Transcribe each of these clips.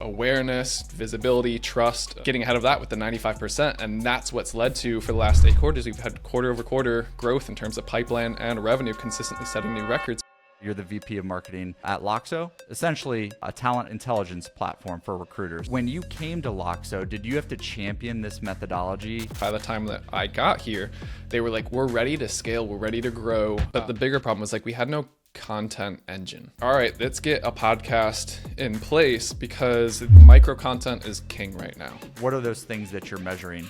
awareness, visibility, trust, getting ahead of that with the 95%. And that's what's led to, for the last 8 quarters, we've had quarter over quarter growth in terms of pipeline and revenue, consistently setting new records. You're the VP of marketing at Loxo, essentially a talent intelligence platform for recruiters. When you came to Loxo, did you have to champion this methodology? By the time that I got here, they were like, we're ready to scale, we're ready to grow. But the bigger problem was like, we had no content engine. All right, let's get a podcast in place because micro content is king right now. What are those things that you're measuring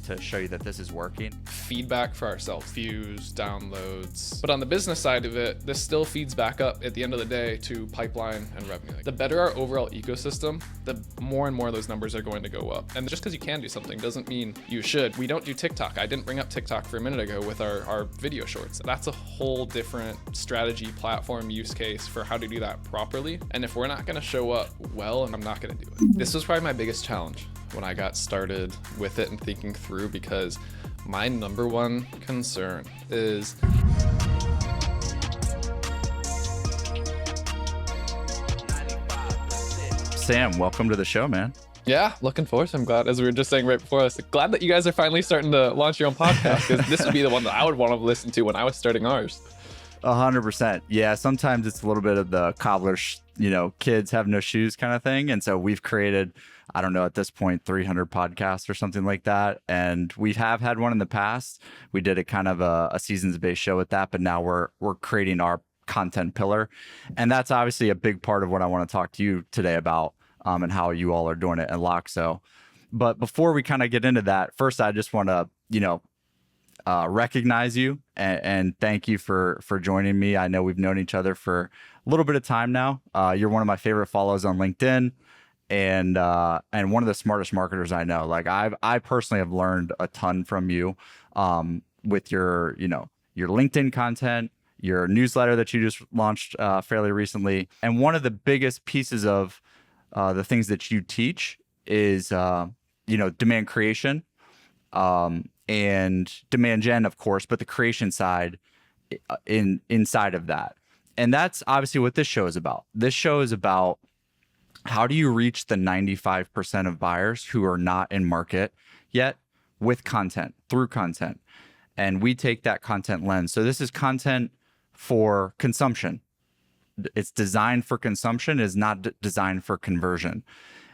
to show you that this is working? Feedback for ourselves, views, downloads. But on the business side of it, this still feeds back up at the end of the day to pipeline and revenue. The better our overall ecosystem, the more and more those numbers are going to go up. And just because you can do something doesn't mean you should. We don't do TikTok. I didn't bring up TikTok for a minute ago with our video shorts. That's a whole different strategy, platform, use case for how to do that properly. And if we're not gonna show up well, I'm not gonna do it. This was probably my biggest challenge when I got started with it and thinking through, because my number one concern is Sam, welcome to the show, man. yeah, looking forward to it. I'm glad, as we were just saying right before, I was glad that you guys are finally starting to launch your own podcast, because this would be the one that I would want to listen to when I was starting ours. 100%. Yeah, sometimes it's a little bit of the cobbler, kids have no shoes kind of thing. And so we've created, I don't know, at this point, 300 podcasts or something like that. And we have had one in the past. We did a kind of a seasons-based show with that, but now we're creating our content pillar. And that's obviously a big part of what I want to talk to you today about, and how you all are doing it at Loxo. But before we kind of get into that, first, I just want to, recognize you and thank you for joining me. I know we've known each other for a little bit of time now. You're one of my favorite follows on LinkedIn, and one of the smartest marketers I know. Like I personally have learned a ton from you, with your LinkedIn content, your newsletter that you just launched fairly recently. And one of the biggest pieces of the things that you teach is demand creation, and demand gen, of course, but the creation side inside of that. And that's obviously what this show is about. This show is about how do you reach the 95% of buyers who are not in market yet with content, through content. And we take that content lens. So this is content for consumption. It's designed for consumption, is not designed for conversion.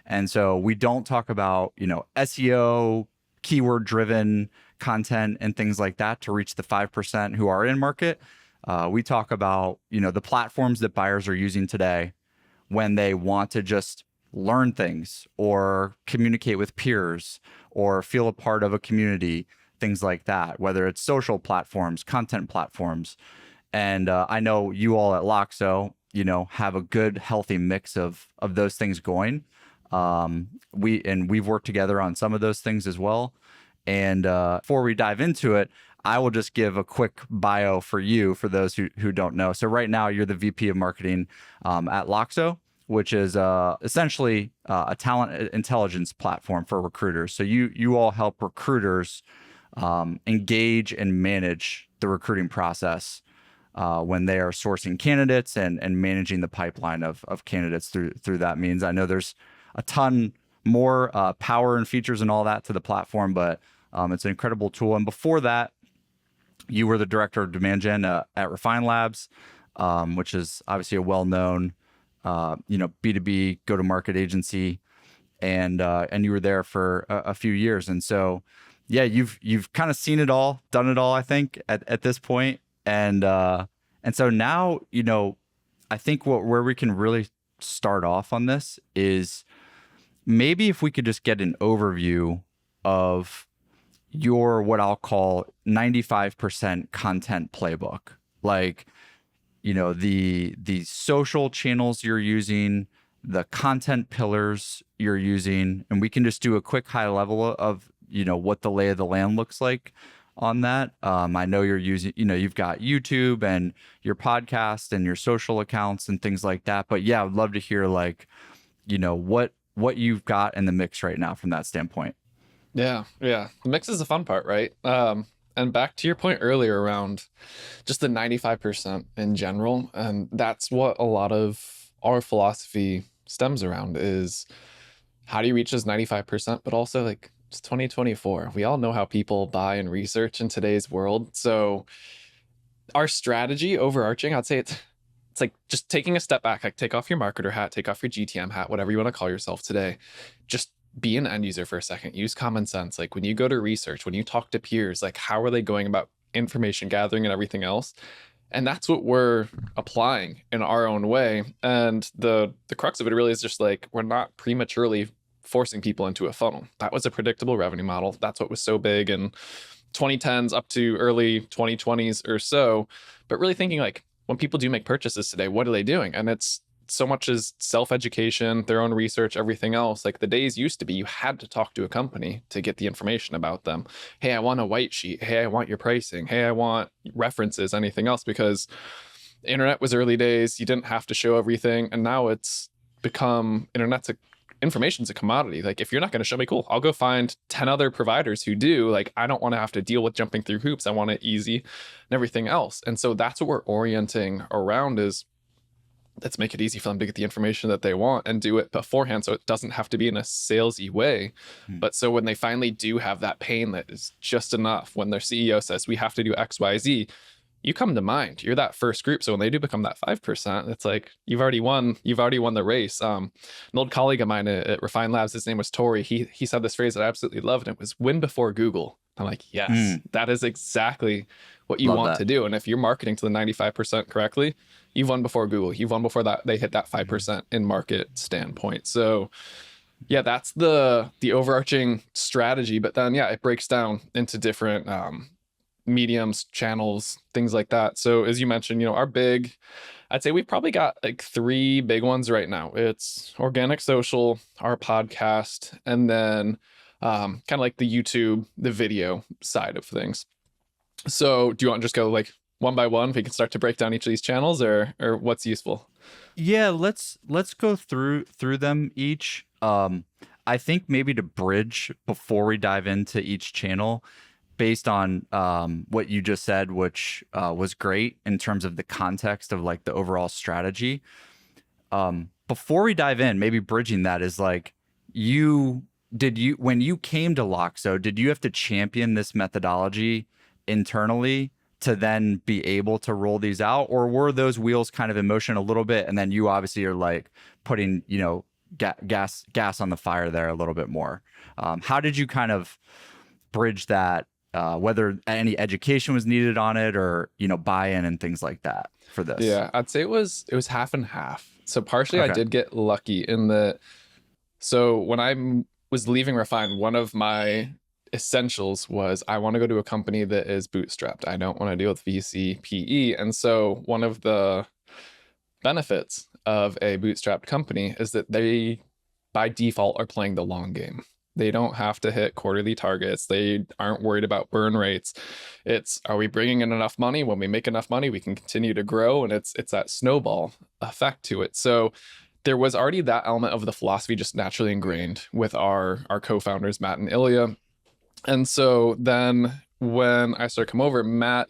And so we don't talk about, SEO, keyword driven content and things like that to reach the 5% who are in market. We talk about, the platforms that buyers are using today when they want to just learn things or communicate with peers or feel a part of a community, things like that, whether it's social platforms, content platforms. And I know you all at Loxo, have a good, healthy mix of those things going. We've worked together on some of those things as well. And before we dive into it, I will just give a quick bio for you, for those who don't know. So right now you're the VP of marketing at Loxo, which is essentially a talent intelligence platform for recruiters. So you all help recruiters engage and manage the recruiting process when they are sourcing candidates and managing the pipeline of candidates through that means. I know there's a ton more power and features and all that to the platform, but it's an incredible tool. And before that, you were the director of demand gen at Refine Labs, which is obviously a well-known, B2B go-to-market agency, and you were there for a few years. And so, yeah, you've kind of seen it all, done it all, I think, at this point. And so now, I think where we can really start off on this is maybe if we could just get an overview of your, what I'll call 95% content playbook, like, the social channels you're using, the content pillars you're using, and we can just do a quick high level of, what the lay of the land looks like on that. I know you're using, you've got YouTube and your podcast and your social accounts and things like that. But yeah, I'd love to hear what you've got in the mix right now from that standpoint. Yeah. The mix is the fun part, right? And back to your point earlier around just the 95% in general. And that's what a lot of our philosophy stems around is how do you reach this 95%? But also, like, it's 2024. We all know how people buy and research in today's world. So our strategy overarching, I'd say it's like just taking a step back, like take off your marketer hat, take off your GTM hat, whatever you want to call yourself today. Just be an end user for a second. Use common sense. Like when you go to research, when you talk to peers, like how are they going about information gathering and everything else? And that's what we're applying in our own way. And the crux of it really is just like we're not prematurely forcing people into a funnel. That was a predictable revenue model. That's what was so big in 2010s up to early 2020s or so. But really thinking like when people do make purchases today, what are they doing? And it's so much as self-education, their own research, everything else. Like the days used to be, you had to talk to a company to get the information about them. Hey, I want a white sheet. Hey, I want your pricing. Hey, I want references, anything else, because the internet was early days. You didn't have to show everything. And now it's become information's a commodity. Like if you're not going to show me, cool, I'll go find 10 other providers who do. Like I don't want to have to deal with jumping through hoops. I want it easy and everything else. And so that's what we're orienting around is let's make it easy for them to get the information that they want and do it beforehand so it doesn't have to be in a salesy way. But so when they finally do have that pain that is just enough, when their CEO says we have to do XYZ, you come to mind. You're that first group. So when they do become that 5%, it's like you've already won the race. An old colleague of mine at Refine Labs, his name was Tori. He said this phrase that I absolutely loved, and it was win before Google. I'm like, yes, that is exactly what you want to do. And if you're marketing to the 95% correctly, you've won before Google. You've won before that they hit that 5% in market standpoint. So yeah, that's the overarching strategy. But then yeah, it breaks down into different mediums, channels, things like that. So as you mentioned, I'd say we've probably got like 3 big ones right now. It's organic social, our podcast, and then kind of like the YouTube, the video side of things. So do you want to just go like one by one? We can start to break down each of these channels, or what's useful? Yeah, let's go through them each. I think maybe to bridge before we dive into each channel, based on what you just said, which was great in terms of the context of like the overall strategy. Before we dive in, maybe bridging that is like when you came to Loxo, did you have to champion this methodology internally to then be able to roll these out, or were those wheels kind of in motion a little bit and then you obviously are like putting gas on the fire there a little bit more? How did you kind of bridge that, whether any education was needed on it or buy-in and things like that for this? Yeah, I'd say it was half and half. So partially I did get lucky in that. So when I was leaving Refine, one of my essentials was I want to go to a company that is bootstrapped. I don't want to deal with VC, PE. And so one of the benefits of a bootstrapped company is that they, by default, are playing the long game. They don't have to hit quarterly targets. They aren't worried about burn rates. It's, are we bringing in enough money? When we make enough money, we can continue to grow. And it's that snowball effect to it. So there was already that element of the philosophy just naturally ingrained with our co-founders, Matt and Ilya. And so then when I started to come over, Matt,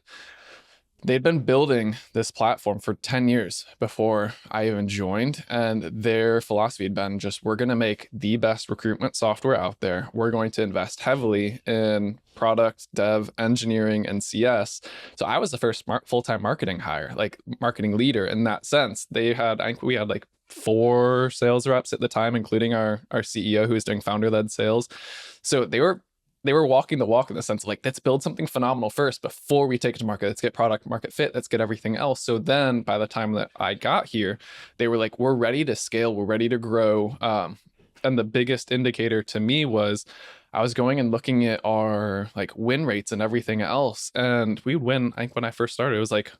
they'd been building this platform for 10 years before I even joined. And their philosophy had been just, we're going to make the best recruitment software out there. We're going to invest heavily in product, dev, engineering, and CS. So I was the first full-time marketing hire, like marketing leader in that sense. I think we had like 4 sales reps at the time, including our CEO who was doing founder-led sales. So they were walking the walk in the sense of like, let's build something phenomenal first before we take it to market. Let's get product market fit. Let's get everything else. So then by the time that I got here, they were like, we're ready to scale. We're ready to grow. And the biggest indicator to me was I was going and looking at our like win rates and everything else. And we win, I think when I first started, it was like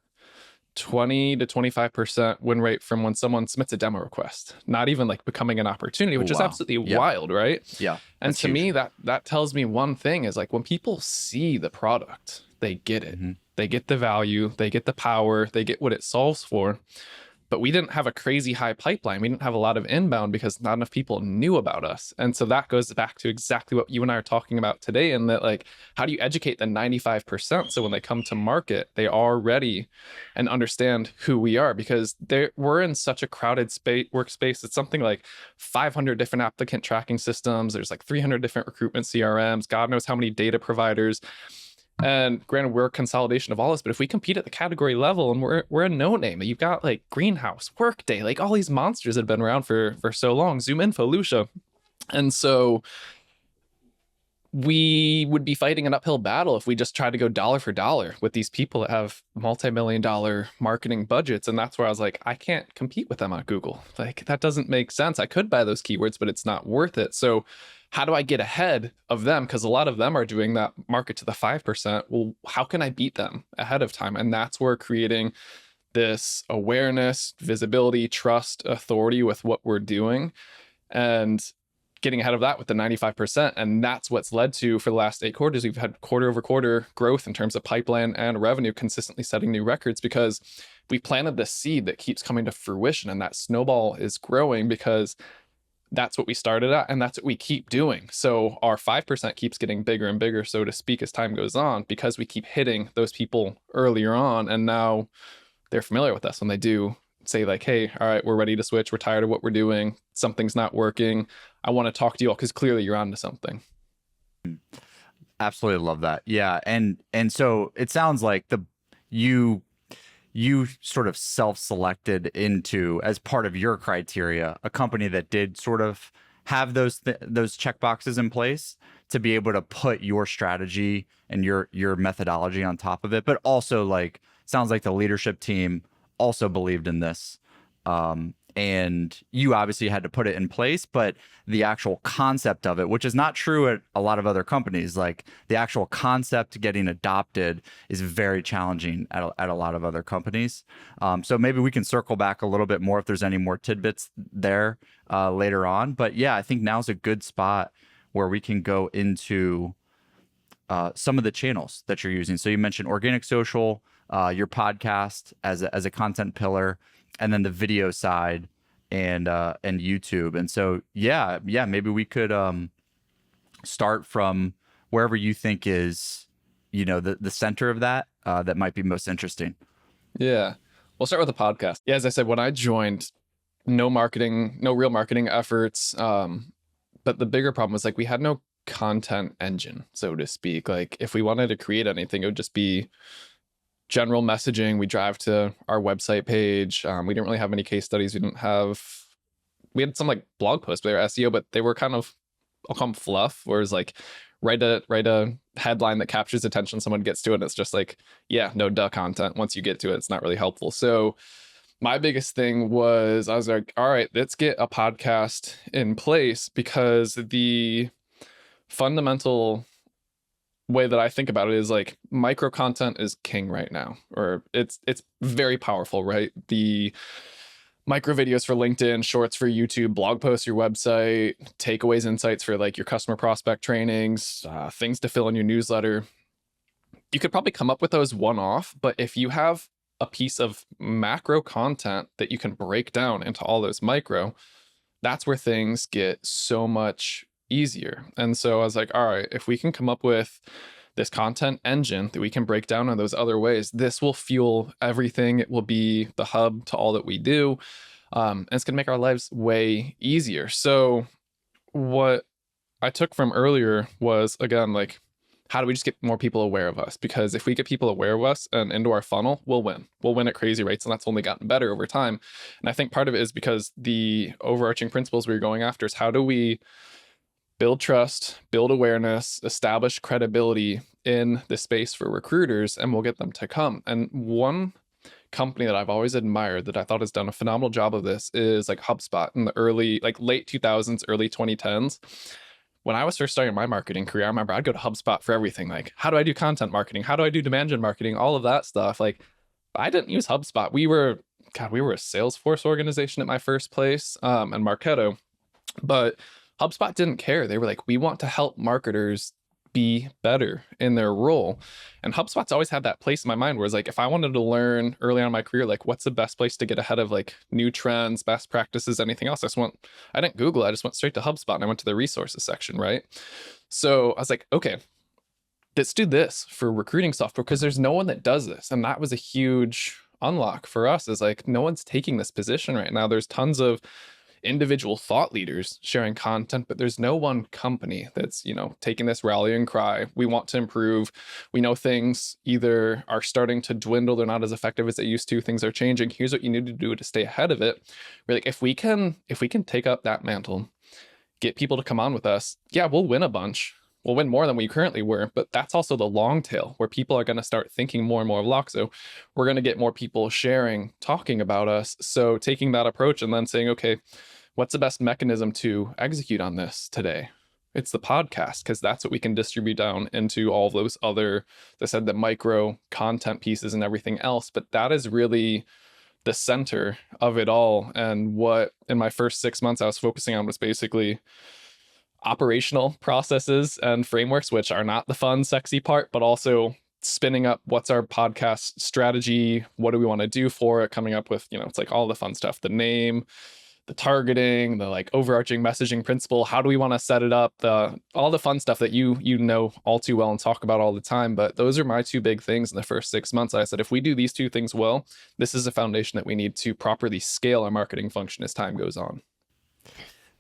20 to 25% win rate from when someone submits a demo request, not even like becoming an opportunity, which is absolutely wild, right? Yeah. And to me, that tells me one thing is like when people see the product, they get it. They get the value, they get the power, they get what it solves for. but we didn't have a crazy high pipeline. We didn't have a lot of inbound because not enough people knew about us. And so that goes back to exactly what you and I are talking about today. And that, like, how do you educate the 95% so when they come to market, they are ready and understand who we are? Because we're in such a crowded workspace. It's something like 500 different applicant tracking systems. There's like 300 different recruitment CRMs. God knows how many data providers. And granted, we're a consolidation of all this, but if we compete at the category level and we're a no name, you've got like Greenhouse, Workday, like all these monsters that have been around for so long, ZoomInfo, Lucia. And so we would be fighting an uphill battle if we just tried to go dollar for dollar with these people that have multi-million-dollar marketing budgets. And that's where I was like, I can't compete with them on Google. Like, that doesn't make sense. I could buy those keywords, but it's not worth it. So how do I get ahead of them? Because a lot of them are doing that market to the 5%. Well, how can I beat them ahead of time? And that's where creating this awareness, visibility, trust, authority with what we're doing, and getting ahead of that with the 95%. And that's what's led to, for the last 8 quarters, we've had quarter over quarter growth in terms of pipeline and revenue, consistently setting new records, because we planted this seed that keeps coming to fruition, and that snowball is growing because that's what we started at and that's what we keep doing. So our 5% keeps getting bigger and bigger, so to speak, as time goes on, because we keep hitting those people earlier on. And now they're familiar with us when they do say like, hey, all right, we're ready to switch. We're tired of what we're doing. Something's not working. I want to talk to you all because clearly you're onto something. Absolutely love that. Yeah. And so it sounds like you sort of self-selected into, as part of your criteria, a company that did sort of have those checkboxes in place to be able to put your strategy and your methodology on top of it. But also, like, sounds like the leadership team also believed in this. And you obviously had to put it in place, but the actual concept of it, which is not true at a lot of other companies, like the actual concept getting adopted is very challenging at a lot of other companies. So maybe we can circle back a little bit more if there's any more tidbits there later on. But yeah, I think now's a good spot where we can go into some of the channels that you're using. So you mentioned organic social, your podcast as a content pillar, and then the video side and YouTube. And so, yeah, maybe we could start from wherever you think is, the center of that might be most interesting. Yeah. We'll start with the podcast. Yeah, as I said, when I joined, no real marketing efforts. But the bigger problem was, like, we had no content engine, so to speak. Like, if we wanted to create anything, it would just be general messaging. We drive to our website page. We didn't really have any case studies. We had some like blog posts, they were SEO, but they were kind of, I'll call them fluff, whereas like write a headline that captures attention, someone gets to it, and it's just like, yeah, no duh content. Once you get to it, it's not really helpful. So my biggest thing was, I was like, all right, let's get a podcast in place, because the fundamental way that I think about it is like, micro content is king right now, or it's very powerful, right? The micro videos for LinkedIn, shorts for YouTube, blog posts, your website, takeaways, insights for like your customer prospect trainings, things to fill in your newsletter. You could probably come up with those one-off, but if you have a piece of macro content that you can break down into all those micro, that's where things get so much easier. And so I was like, all right, if we can come up with this content engine that we can break down in those other ways, this will fuel everything. It will be the hub to all that we do. And it's going to make our lives way easier. So what I took from earlier was, again, like, how do we just get more people aware of us? Because if we get people aware of us and into our funnel, we'll win. We'll win at crazy rates. And that's only gotten better over time. And I think part of it is because the overarching principles we're going after is, how do we build trust, build awareness, establish credibility in the space for recruiters, and we'll get them to come. And one company that I've always admired that I thought has done a phenomenal job of this is like HubSpot in the late 2000s, early 2010s. When I was first starting my marketing career, I remember I'd go to HubSpot for everything. Like, how do I do content marketing? How do I do demand gen marketing? All of that stuff. Like, I didn't use HubSpot. We were a Salesforce organization at my first place, and Marketo, but HubSpot didn't care. They were like, we want to help marketers be better in their role. And HubSpot's always had that place in my mind where it's like, if I wanted to learn early on in my career, like what's the best place to get ahead of like new trends, best practices, anything else, I didn't Google it, I just went straight to HubSpot and I went to the resources section, right? So I was like, okay, let's do this for recruiting software because there's no one that does this. And that was a huge unlock for us, is like, no one's taking this position right now. There's tons of individual thought leaders sharing content, but there's no one company that's, taking this rallying cry. We want to improve. We know things either are starting to dwindle, they're not as effective as they used to, things are changing. Here's what you need to do to stay ahead of it. We're like, if we can take up that mantle, get people to come on with us, yeah, we'll win a bunch. We'll win more than we currently were, but that's also the long tail where people are going to start thinking more and more of Loxo. We're going to get more people sharing, talking about us. So taking that approach and then saying, okay, what's the best mechanism to execute on this today? It's the podcast, because that's what we can distribute down into all of those other, as I said, the micro content pieces and everything else. But that is really the center of it all. And what in my first 6 months I was focusing on was basically operational processes and frameworks, which are not the fun, sexy part, but also spinning up what's our podcast strategy, what do we want to do for it, coming up with, it's like all the fun stuff, the name, the targeting, the like overarching messaging principle, how do we want to set it up, all the fun stuff that you know all too well and talk about all the time. But those are my two big things in the first 6 months. I said, if we do these two things well, this is a foundation that we need to properly scale our marketing function as time goes on.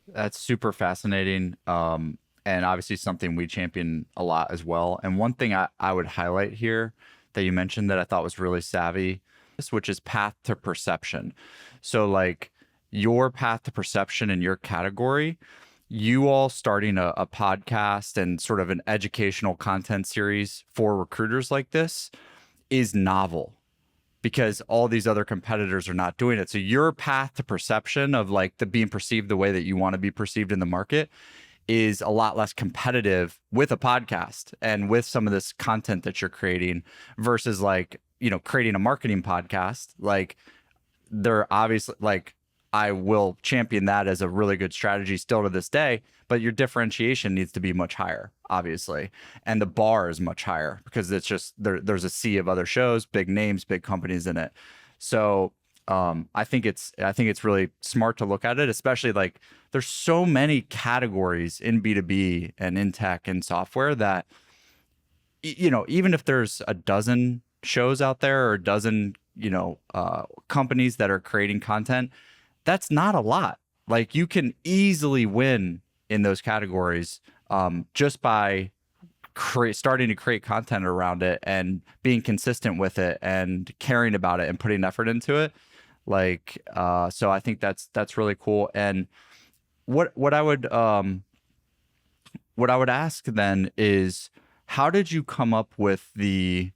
That's super fascinating. And obviously something we champion a lot as well. And one thing I would highlight here that you mentioned that I thought was really savvy, which is path to perception. So like your path to perception in your category, you all starting a podcast and sort of an educational content series for recruiters like this is novel, because all these other competitors are not doing it. So your path to perception of like the being perceived the way that you want to be perceived in the market is a lot less competitive with a podcast and with some of this content that you're creating versus like, creating a marketing podcast. Like they're obviously like, I will champion that as a really good strategy still to this day, but your differentiation needs to be much higher, obviously. And the bar is much higher because it's just there's a sea of other shows, big names, big companies in it. So I think it's really smart to look at it, especially like there's so many categories in B2B and in tech and software that, even if there's a dozen shows out there or a dozen, companies that are creating content, that's not a lot. Like you can easily win in those categories just by starting to create content around it and being consistent with it and caring about it and putting effort into it. Like, so I think that's really cool. And what I would ask then is, how did you come up with the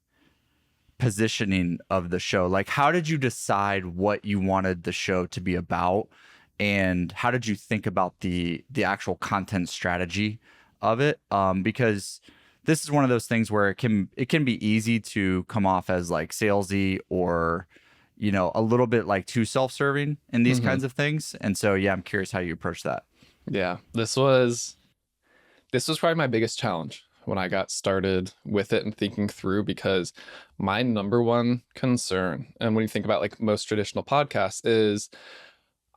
positioning of the show? Like, how did you decide what you wanted the show to be about, and how did you think about the actual content strategy of it? Because this is one of those things where it can be easy to come off as like salesy or a little bit like too self-serving in these kinds of things. And so I'm curious how you approach that. Yeah, this was probably my biggest challenge when I got started with it and thinking through, because my number one concern, and when you think about like most traditional podcasts, is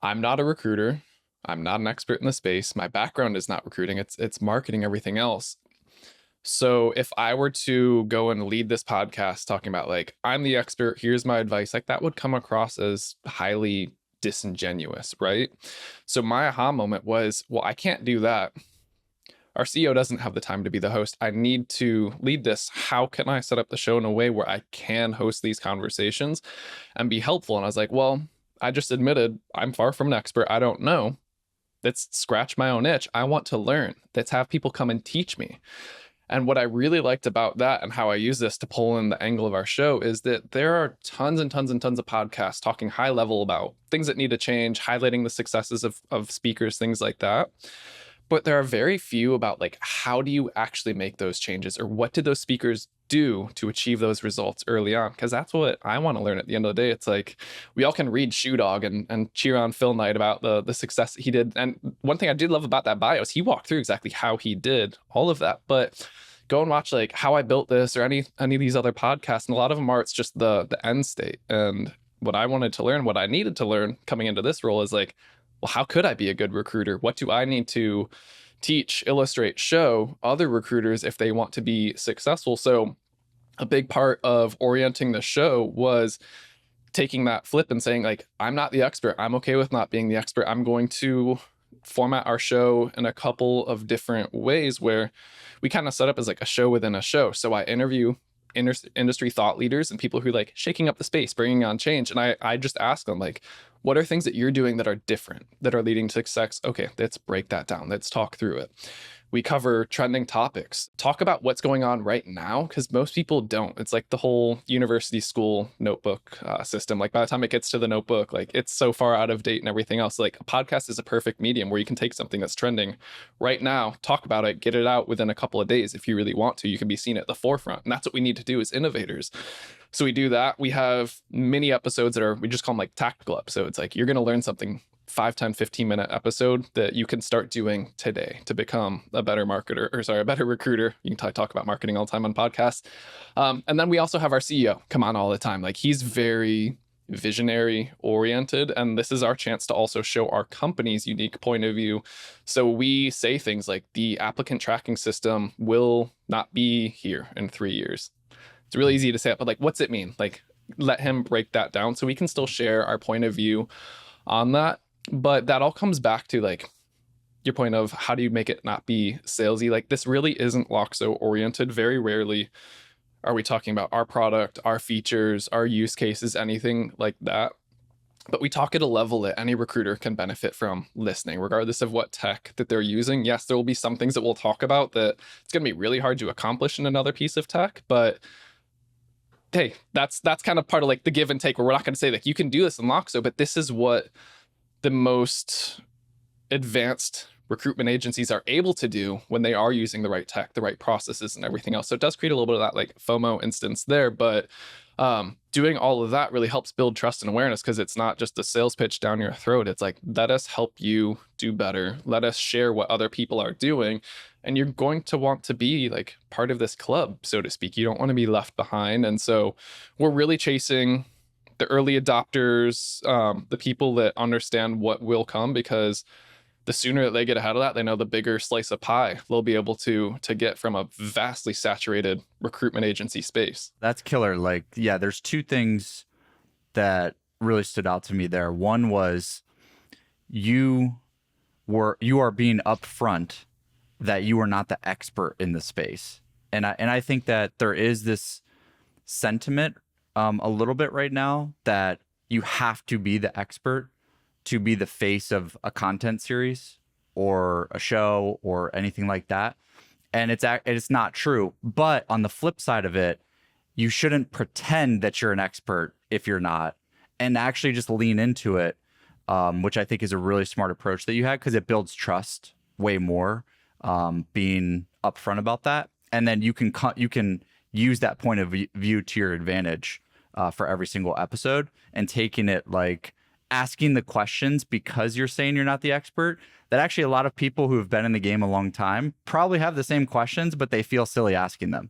I'm not a recruiter. I'm not an expert in the space. My background is not recruiting. It's marketing, everything else. So if I were to go and lead this podcast talking about like, I'm the expert, here's my advice, like that would come across as highly disingenuous, right? So my aha moment was, well, I can't do that. Our CEO doesn't have the time to be the host. I need to lead this. How can I set up the show in a way where I can host these conversations and be helpful? And I was like, well, I just admitted I'm far from an expert. I don't know. Let's scratch my own itch. I want to learn. Let's have people come and teach me. And what I really liked about that and how I use this to pull in the angle of our show is that there are tons and tons and tons of podcasts talking high level about things that need to change, highlighting the successes of speakers, things like that. But there are very few about like, how do you actually make those changes, or what did those speakers do to achieve those results early on? Because that's what I want to learn at the end of the day. It's like, we all can read Shoe Dog and cheer on Phil Knight about the success that he did. And one thing I did love about that bio is he walked through exactly how he did all of that. But go and watch like How I Built This or any of these other podcasts. And a lot of them are, it's just the end state. And what I wanted to learn, what I needed to learn coming into this role is like, well, how could I be a good recruiter? What do I need to teach, illustrate, show other recruiters if they want to be successful? So a big part of orienting the show was taking that flip and saying like, I'm not the expert. I'm okay with not being the expert. I'm going to format our show in a couple of different ways where we kind of set up as like a show within a show. So I interview industry thought leaders and people who like shaking up the space, bringing on change. And I just ask them like, what are things that you're doing that are different, that are leading to success? Okay, let's break that down. Let's talk through it. We cover trending topics, talk about what's going on right now, because most people don't. It's like the whole university school notebook system. Like by the time it gets to the notebook, like it's so far out of date and everything else. Like a podcast is a perfect medium where you can take something that's trending right now, talk about it, get it out within a couple of days. If you really want to, you can be seen at the forefront. And that's what we need to do as innovators. So we do that. We have mini episodes that are, we just call them like tactical episodes. Like you're going to learn something 5, 10, 15-minute episode that you can start doing today to become a better marketer, or sorry, a better recruiter. You can talk about marketing all the time on podcasts. And then we also have our CEO come on all the time. Like he's very visionary oriented. And this is our chance to also show our company's unique point of view. So we say things like the applicant tracking system will not be here in 3 years. It's really easy to say it, but like, what's it mean? Like, let him break that down so we can still share our point of view on that. But that all comes back to like your point of how do you make it not be salesy? Like this really isn't Loxo oriented. Very rarely are we talking about our product, our features, our use cases, anything like that. But we talk at a level that any recruiter can benefit from listening, regardless of what tech that they're using. Yes, there will be some things that we'll talk about that it's going to be really hard to accomplish in another piece of tech, but hey, that's kind of part of like the give and take where we're not going to say like you can do this in Loxo, but this is what the most advanced recruitment agencies are able to do when they are using the right tech, the right processes and everything else. So it does create a little bit of that like FOMO instance there, but doing all of that really helps build trust and awareness because it's not just a sales pitch down your throat. It's like, let us help you do better. Let us share what other people are doing. And you're going to want to be like part of this club, so to speak. You don't want to be left behind. And so we're really chasing the early adopters, the people that understand what will come, because the sooner that they get ahead of that, they know the bigger slice of pie they'll be able to get from a vastly saturated recruitment agency space. That's killer. Like, yeah, there's two things that really stood out to me there. One was you are being upfront that you are not the expert in the space. And I think that there is this sentiment a little bit right now that you have to be the expert to be the face of a content series or a show or anything like that. And it's not true. But on the flip side of it, you shouldn't pretend that you're an expert if you're not, and actually just lean into it, which I think is a really smart approach that you had, because it builds trust way more, being upfront about that. And then you can use that point of view to your advantage for every single episode, and taking it like asking the questions because you're saying you're not the expert, that actually a lot of people who have been in the game a long time probably have the same questions, but they feel silly asking them.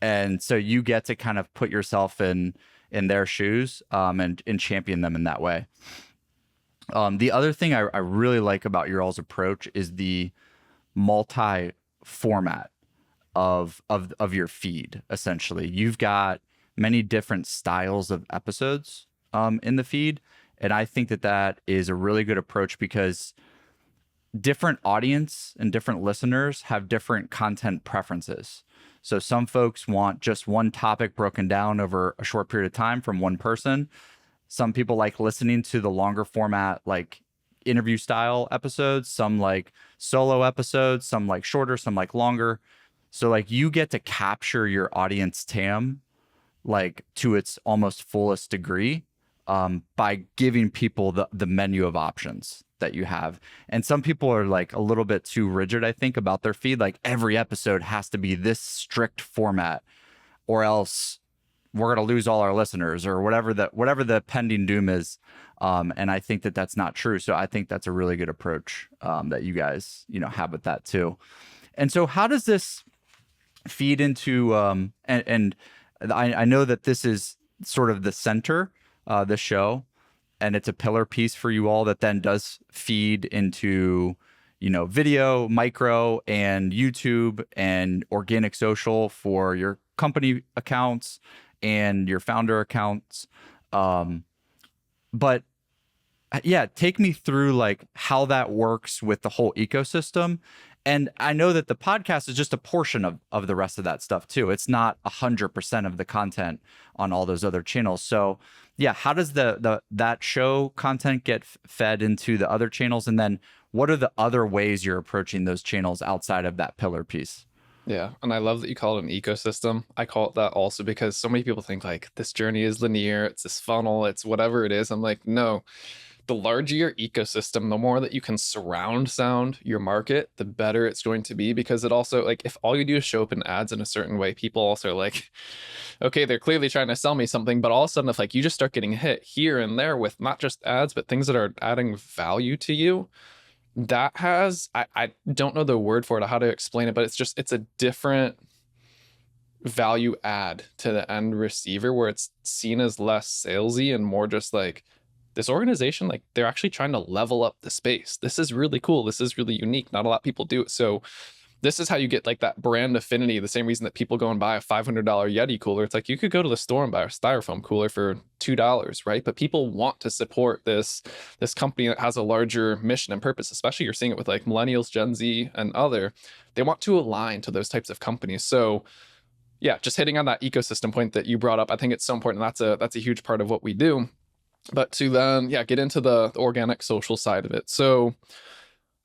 And so you get to kind of put yourself in their shoes, and champion them in that way. The other thing I really like about your all's approach is the multi-format of your feed. Essentially, you've got many different styles of episodes in the feed. And I think that is a really good approach, because different audience and different listeners have different content preferences. So some folks want just one topic broken down over a short period of time from one person. Some people like listening to the longer format, like interview style episodes. Some like solo episodes, some like shorter, some like longer. So like you get to capture your audience TAM like to its almost fullest degree, by giving people the menu of options that you have. And some people are like a little bit too rigid, I think, about their feed. Like every episode has to be this strict format, or else we're going to lose all our listeners, or whatever the pending doom is. And I think that that's not true. So I think that's a really good approach that you guys, have with that too. And so how does this feed into and I know that this is sort of the center, the show, and it's a pillar piece for you all that then does feed into, video, micro, and YouTube and organic social for your company accounts and your founder accounts. But yeah, take me through like how that works with the whole ecosystem. And I know that the podcast is just a portion of the rest of that stuff too. It's not 100% of the content on all those other channels. So yeah, how does that show content get fed into the other channels? And then what are the other ways you're approaching those channels outside of that pillar piece? Yeah, and I love that you call it an ecosystem. I call it that also because so many people think like this journey is linear, it's this funnel, it's whatever it is. I'm like, no, the larger your ecosystem, the more that you can surround sound your market, the better it's going to be. Because it also, like, if all you do is show up in ads in a certain way, people also are like, okay, they're clearly trying to sell me something. But all of a sudden, if like you just start getting hit here and there with not just ads, but things that are adding value to you, that has, I don't know the word for it or how to explain it, but it's a different value add to the end receiver where it's seen as less salesy and more just like, this organization, like they're actually trying to level up the space. This is really cool. This is really unique. Not a lot of people do it. So this is how you get like that brand affinity. The same reason that people go and buy a $500 Yeti cooler. It's like you could go to the store and buy a styrofoam cooler for $2, right? But people want to support this company that has a larger mission and purpose. Especially you're seeing it with like millennials, Gen Z, and other. They want to align to those types of companies. So yeah, just hitting on that ecosystem point that you brought up, I think it's so important. That's a huge part of what we do. But to then, yeah, get into the organic social side of it. So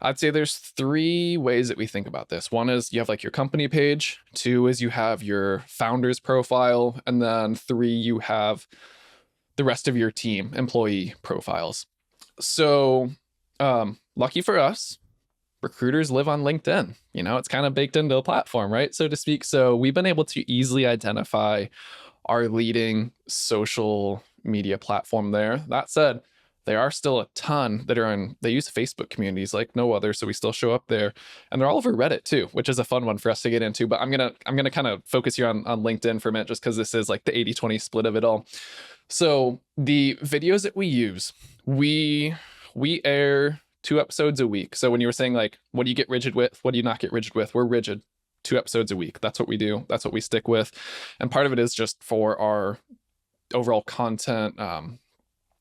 I'd say there's 3 ways that we think about this. One is you have like your company page. 2 is you have your founder's profile. And then 3, you have the rest of your team, employee profiles. So lucky for us, recruiters live on LinkedIn. It's kind of baked into the platform, right? So to speak. So we've been able to easily identify our leading social media platform there. That said, there are still a ton that they use Facebook communities like no other, so we still show up there, and they're all over Reddit too, which is a fun one for us to get into. But I'm gonna kind of focus here on LinkedIn for a minute, just because this is like the 80-20 split of it all. So the videos that we use, we air 2 episodes a week. So when you were saying like, what do you get rigid with? What do you not get rigid with? We're rigid. 2 episodes a week. That's what we do. That's what we stick with. And part of it is just for our overall content,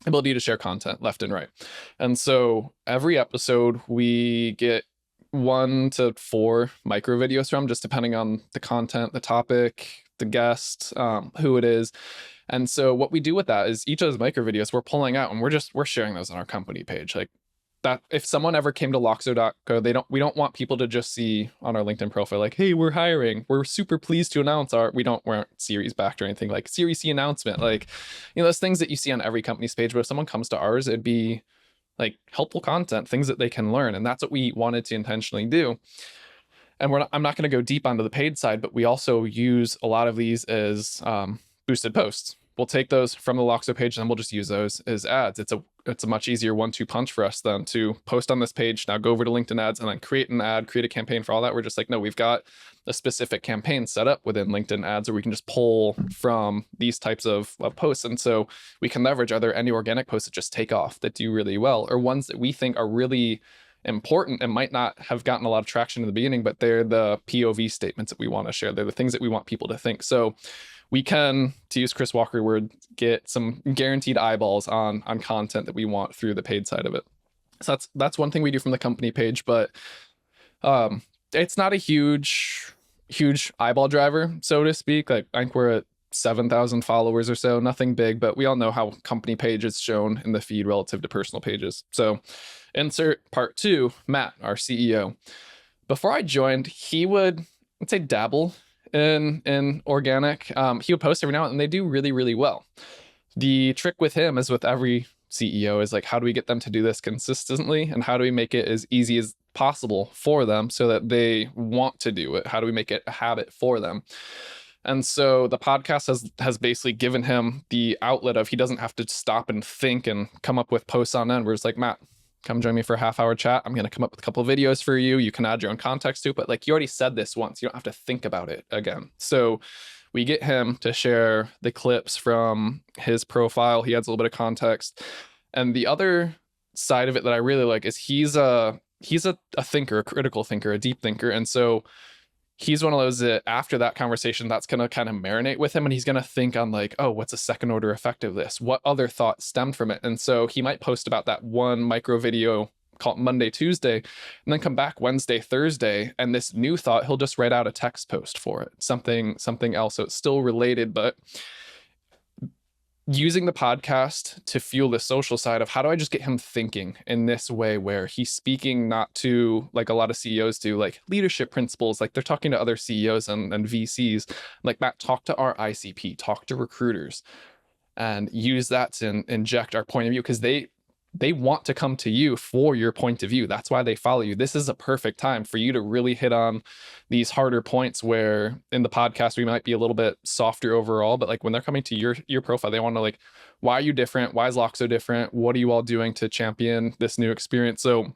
ability to share content left and right. And so every episode we get 1 to 4 micro videos from, just depending on the content, the topic, the guest, who it is. And so what we do with that is each of those micro videos we're pulling out and we're sharing those on our company page. Like that, if someone ever came to Loxo.co, we don't want people to just see on our LinkedIn profile like, hey, we're hiring, we're super pleased to announce we aren't series backed or anything, like Series C announcement, like those things that you see on every company's page. But if someone comes to ours, it'd be like helpful content, things that they can learn. And that's what we wanted to intentionally do. And I'm not going to go deep onto the paid side, but we also use a lot of these as boosted posts. We'll take those from the Loxo page and then we'll just use those as ads. It's a much easier 1-2 punch for us than to post on this page, now go over to LinkedIn ads and then create an ad, create a campaign for all that. We're just like, no, we've got a specific campaign set up within LinkedIn ads, or we can just pull from these types of posts. And so we can leverage, are there any organic posts that just take off, that do really well, or ones that we think are really important and might not have gotten a lot of traction in the beginning, but they're the POV statements that we want to share. They're the things that we want people to think. So we can, to use Chris Walker's word, get some guaranteed eyeballs on content that we want through the paid side of it. So that's one thing we do from the company page, but it's not a huge eyeball driver, so to speak. Like I think we're at 7,000 followers or so, nothing big, but we all know how company page is shown in the feed relative to personal pages. So insert part 2, Matt, our CEO. Before I joined, he would, let's say, dabble in organic. He would post every now and then, and they do really, really well. The trick with him, as with every CEO, is like, how do we get them to do this consistently, and how do we make it as easy as possible for them so that they want to do it? How do we make it a habit for them? And so the podcast has basically given him the outlet of, he doesn't have to stop and think and come up with posts on end. We're just like, Matt, come join me for a half-hour chat. I'm going to come up with a couple of videos for you. You can add your own context to it, but like you already said this once, you don't have to think about it again. So we get him to share the clips from his profile. He adds a little bit of context. And the other side of it that I really like is he's a thinker, a critical thinker, a deep thinker. And so he's one of those that after that conversation, that's going to kind of marinate with him. And he's going to think on like, oh, what's a second order effect of this? What other thoughts stemmed from it? And so he might post about that one micro video called Monday, Tuesday, and then come back Wednesday, Thursday. And this new thought, he'll just write out a text post for it, something else. So it's still related, but using the podcast to fuel the social side of how do I just get him thinking in this way where he's speaking not to like a lot of CEOs do, like leadership principles, like they're talking to other CEOs and VCs, like Matt, talk to our ICP, talk to recruiters, and use that to inject our point of view because they want to come to you for your point of view. That's why they follow you. This is a perfect time for you to really hit on these harder points where in the podcast, we might be a little bit softer overall, but like when they're coming to your profile, they want to like, why are you different? Why is Loxo different? What are you all doing to champion this new experience? So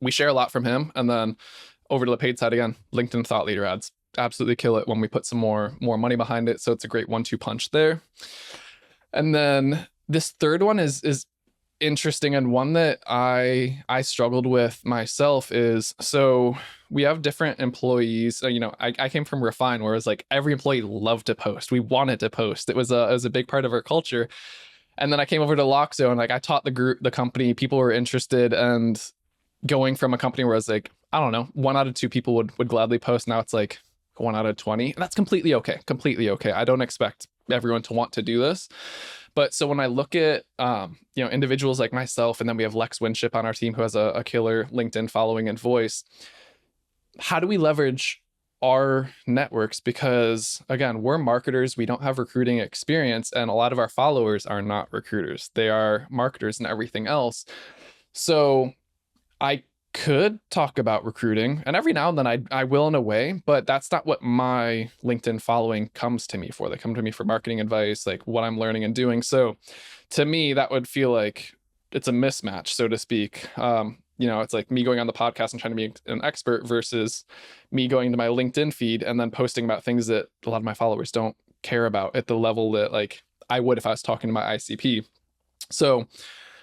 we share a lot from him. And then over to the paid side again, LinkedIn thought leader ads absolutely kill it when we put some more money behind it. So it's a great 1-2 punch there. And then this third one is interesting, and one that I struggled with myself is, so we have different employees. I came from Refine, where it was like every employee loved to post. We wanted to post. It was a big part of our culture. And then I came over to Loxo and like I taught the company, people were interested, and going from a company where I was like, I don't know, 1 out of 2 people would gladly post. Now it's like 1 out of 20. And that's completely okay. Completely okay. I don't expect everyone to want to do this. But so when I look at, individuals like myself, and then we have Lex Winship on our team who has a killer LinkedIn following and voice, how do we leverage our networks? Because again, we're marketers. We don't have recruiting experience, and a lot of our followers are not recruiters. They are marketers and everything else. So I could talk about recruiting, and every now and then I will in a way, but that's not what my LinkedIn following comes to me for. They come to me for marketing advice, like what I'm learning and doing. So to me, that would feel like it's a mismatch, so to speak. It's like me going on the podcast and trying to be an expert versus me going to my LinkedIn feed and then posting about things that a lot of my followers don't care about at the level that like I would if I was talking to my ICP. So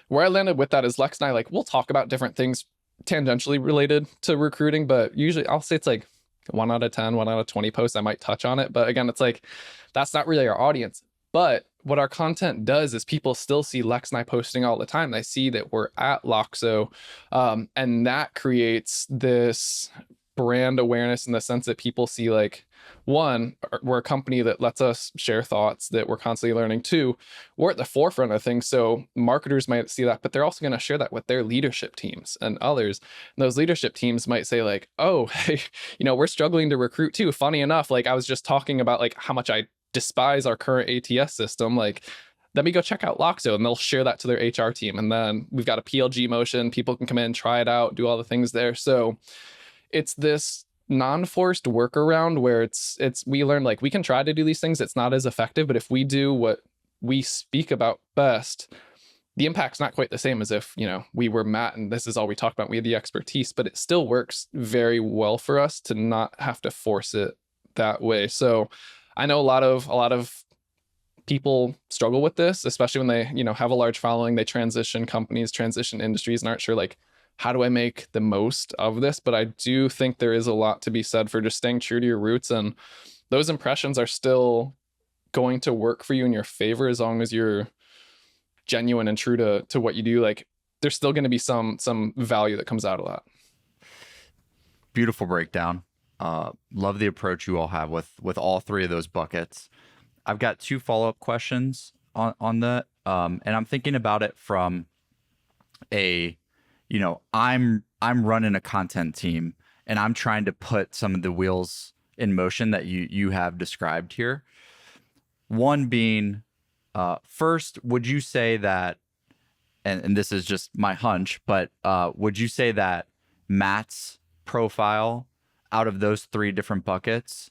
where I landed with that is Lex and I, like, we'll talk about different things tangentially related to recruiting, but usually I'll say it's like 1 out of 10, 1 out of 20 posts I might touch on it. But again, it's like that's not really our audience. But what our content does is people still see Lex and I posting all the time. They see that we're at Loxo, and that creates this brand awareness in the sense that people see, like, one, we're a company that lets us share thoughts, that we're constantly learning. Two, we're at the forefront of things. So marketers might see that, but they're also going to share that with their leadership teams and others. And those leadership teams might say like, oh, hey, we're struggling to recruit too. Funny enough, like I was just talking about like how much I despise our current ATS system. Like, let me go check out Loxo, and they'll share that to their HR team. And then we've got a PLG motion. People can come in, try it out, do all the things there. So it's this non-forced workaround where it's we learn like we can try to do these things. It's not as effective, but if we do what we speak about best, the impact's not quite the same as if, we were Matt and this is all we talk about. We had the expertise, but it still works very well for us to not have to force it that way. So I know a lot of people struggle with this, especially when they, have a large following, they transition companies, transition industries, and aren't sure like, how do I make the most of this? But I do think there is a lot to be said for just staying true to your roots, and those impressions are still going to work for you in your favor as long as you're genuine and true to what you do. Like, there's still going to be some value that comes out of that. Beautiful breakdown. Love the approach you all have with all 3 of those buckets. I've got 2 follow-up questions on that. And I'm thinking about it from I'm running a content team, and I'm trying to put some of the wheels in motion that you have described here. One being, first, would you say that, and this is just my hunch, but would you say that Matt's profile out of those 3 different buckets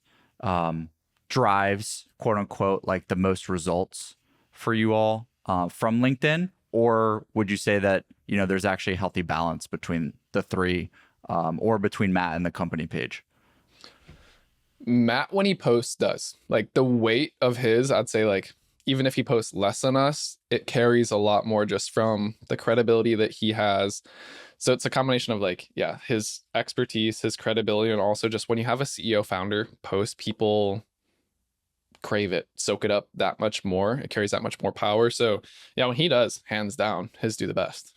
drives, quote unquote, like the most results for you all from LinkedIn? or would you say that, there's actually a healthy balance between the three, or between Matt and the company page? Matt, when he posts, does like the weight of his, I'd say like even if he posts less than us, it carries a lot more just from the credibility that he has. So it's a combination of like, yeah, his expertise, his credibility, and also just when you have a CEO founder post, people crave it, soak it up that much more. It carries that much more power. So yeah, when he does, hands down, his do the best.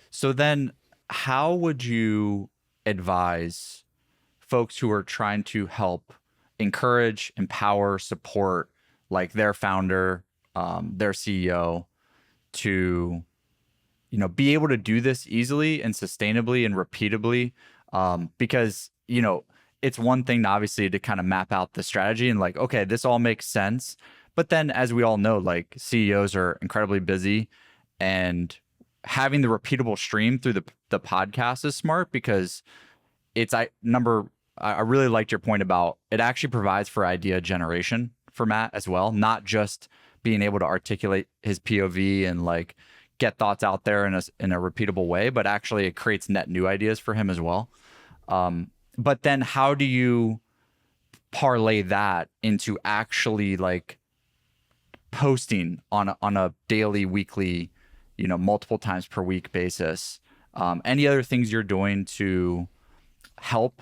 So then how would you advise folks who are trying to help encourage, empower, support like their founder, their CEO to, be able to do this easily and sustainably and repeatably? Because, it's one thing obviously to kind of map out the strategy and like, okay, this all makes sense. But then as we all know, like CEOs are incredibly busy, and having the repeatable stream through the podcast is smart because I really liked your point about it actually provides for idea generation for Matt as well, not just being able to articulate his POV and like get thoughts out there in a repeatable way, but actually it creates net new ideas for him as well. But then how do you parlay that into actually like posting on a daily, weekly, multiple times per week basis? Any other things you're doing to help,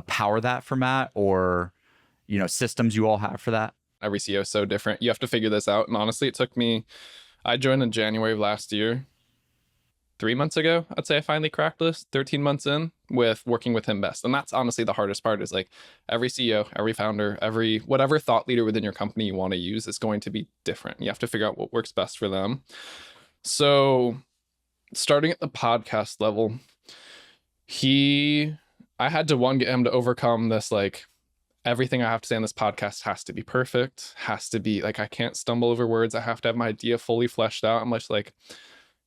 power that for Matt, or, systems you all have for that? Every CEO is so different. You have to figure this out. And honestly, it took me, I joined in January of last year. 3 months ago, I'd say I finally cracked this, 13 months in with working with him best. And that's honestly the hardest part is like every CEO, every founder, every whatever thought leader within your company you want to use is going to be different. You have to figure out what works best for them. So starting at the podcast level, I had to get him to overcome this, like everything I have to say on this podcast has to be perfect, has to be like, I can't stumble over words. I have to have my idea fully fleshed out. I'm just like,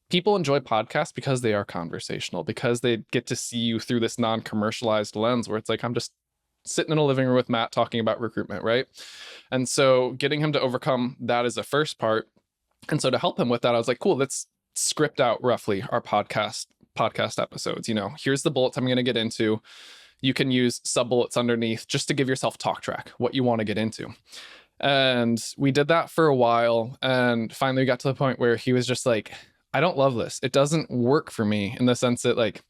people enjoy podcasts because they are conversational, because they get to see you through this non-commercialized lens where it's like, I'm just sitting in a living room with Matt talking about recruitment, right? And so getting him to overcome that is the first part. And so to help him with that, I was like, cool, let's script out roughly our podcast episodes. Here's the bullets I'm going to get into. You can use sub bullets underneath just to give yourself talk track, what you want to get into. And we did that for a while. And finally we got to the point where he was just like, I don't love this. It doesn't work for me in the sense that like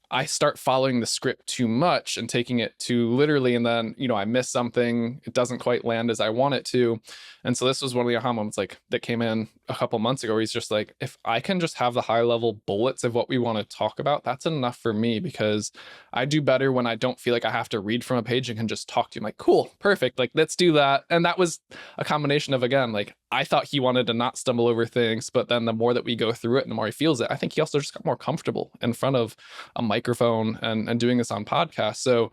I start following the script too much and taking it too literally. And then, I miss something. It doesn't quite land as I want it to. And so this was one of the aha moments like that came in a couple months ago where he's just like, if I can just have the high level bullets of what we want to talk about, that's enough for me, because I do better when I don't feel like I have to read from a page and can just talk to you. I'm like, cool, perfect. Like, let's do that. And that was a combination of, again, like I thought he wanted to not stumble over things, but then the more that we go through it and the more he feels it, I think he also just got more comfortable in front of a microphone and doing this on podcasts. So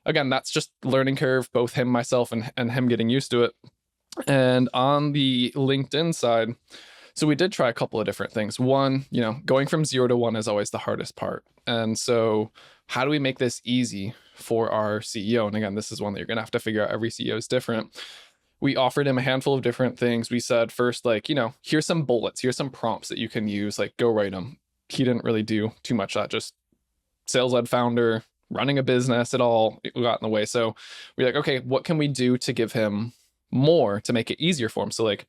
again, that's just learning curve, both him, myself, and him getting used to it. And on the LinkedIn side, so we did try a couple of different things. One, going from 0 to 1 is always the hardest part. And so how do we make this easy for our CEO? And again, this is one that you're going to have to figure out. Every CEO is different. We offered him a handful of different things. We said first, like, here's some bullets, here's some prompts that you can use, like go write them. He didn't really do too much of that, just sales-led founder, running a business, it got in the way. So we're like, okay, what can we do to give him more to make it easier for him? So like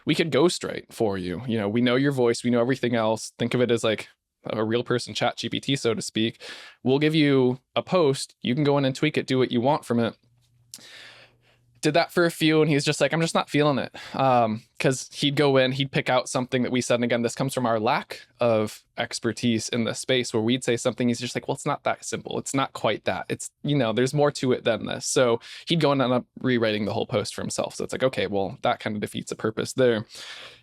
we could ghostwrite for you. We know your voice, we know everything else. Think of it as like a real person chat GPT, so to speak. We'll give you a post, you can go in and tweak it, do what you want from it. Did that for a few, and he's just like, I'm just not feeling it. Because he'd go in, he'd pick out something that we said, and again, this comes from our lack of expertise in the space, where we'd say something, he's just like, well, it's not that simple. It's not quite that. It's, there's more to it than this. So he'd go in and end up rewriting the whole post for himself. So it's like, okay, well, that kind of defeats the purpose there.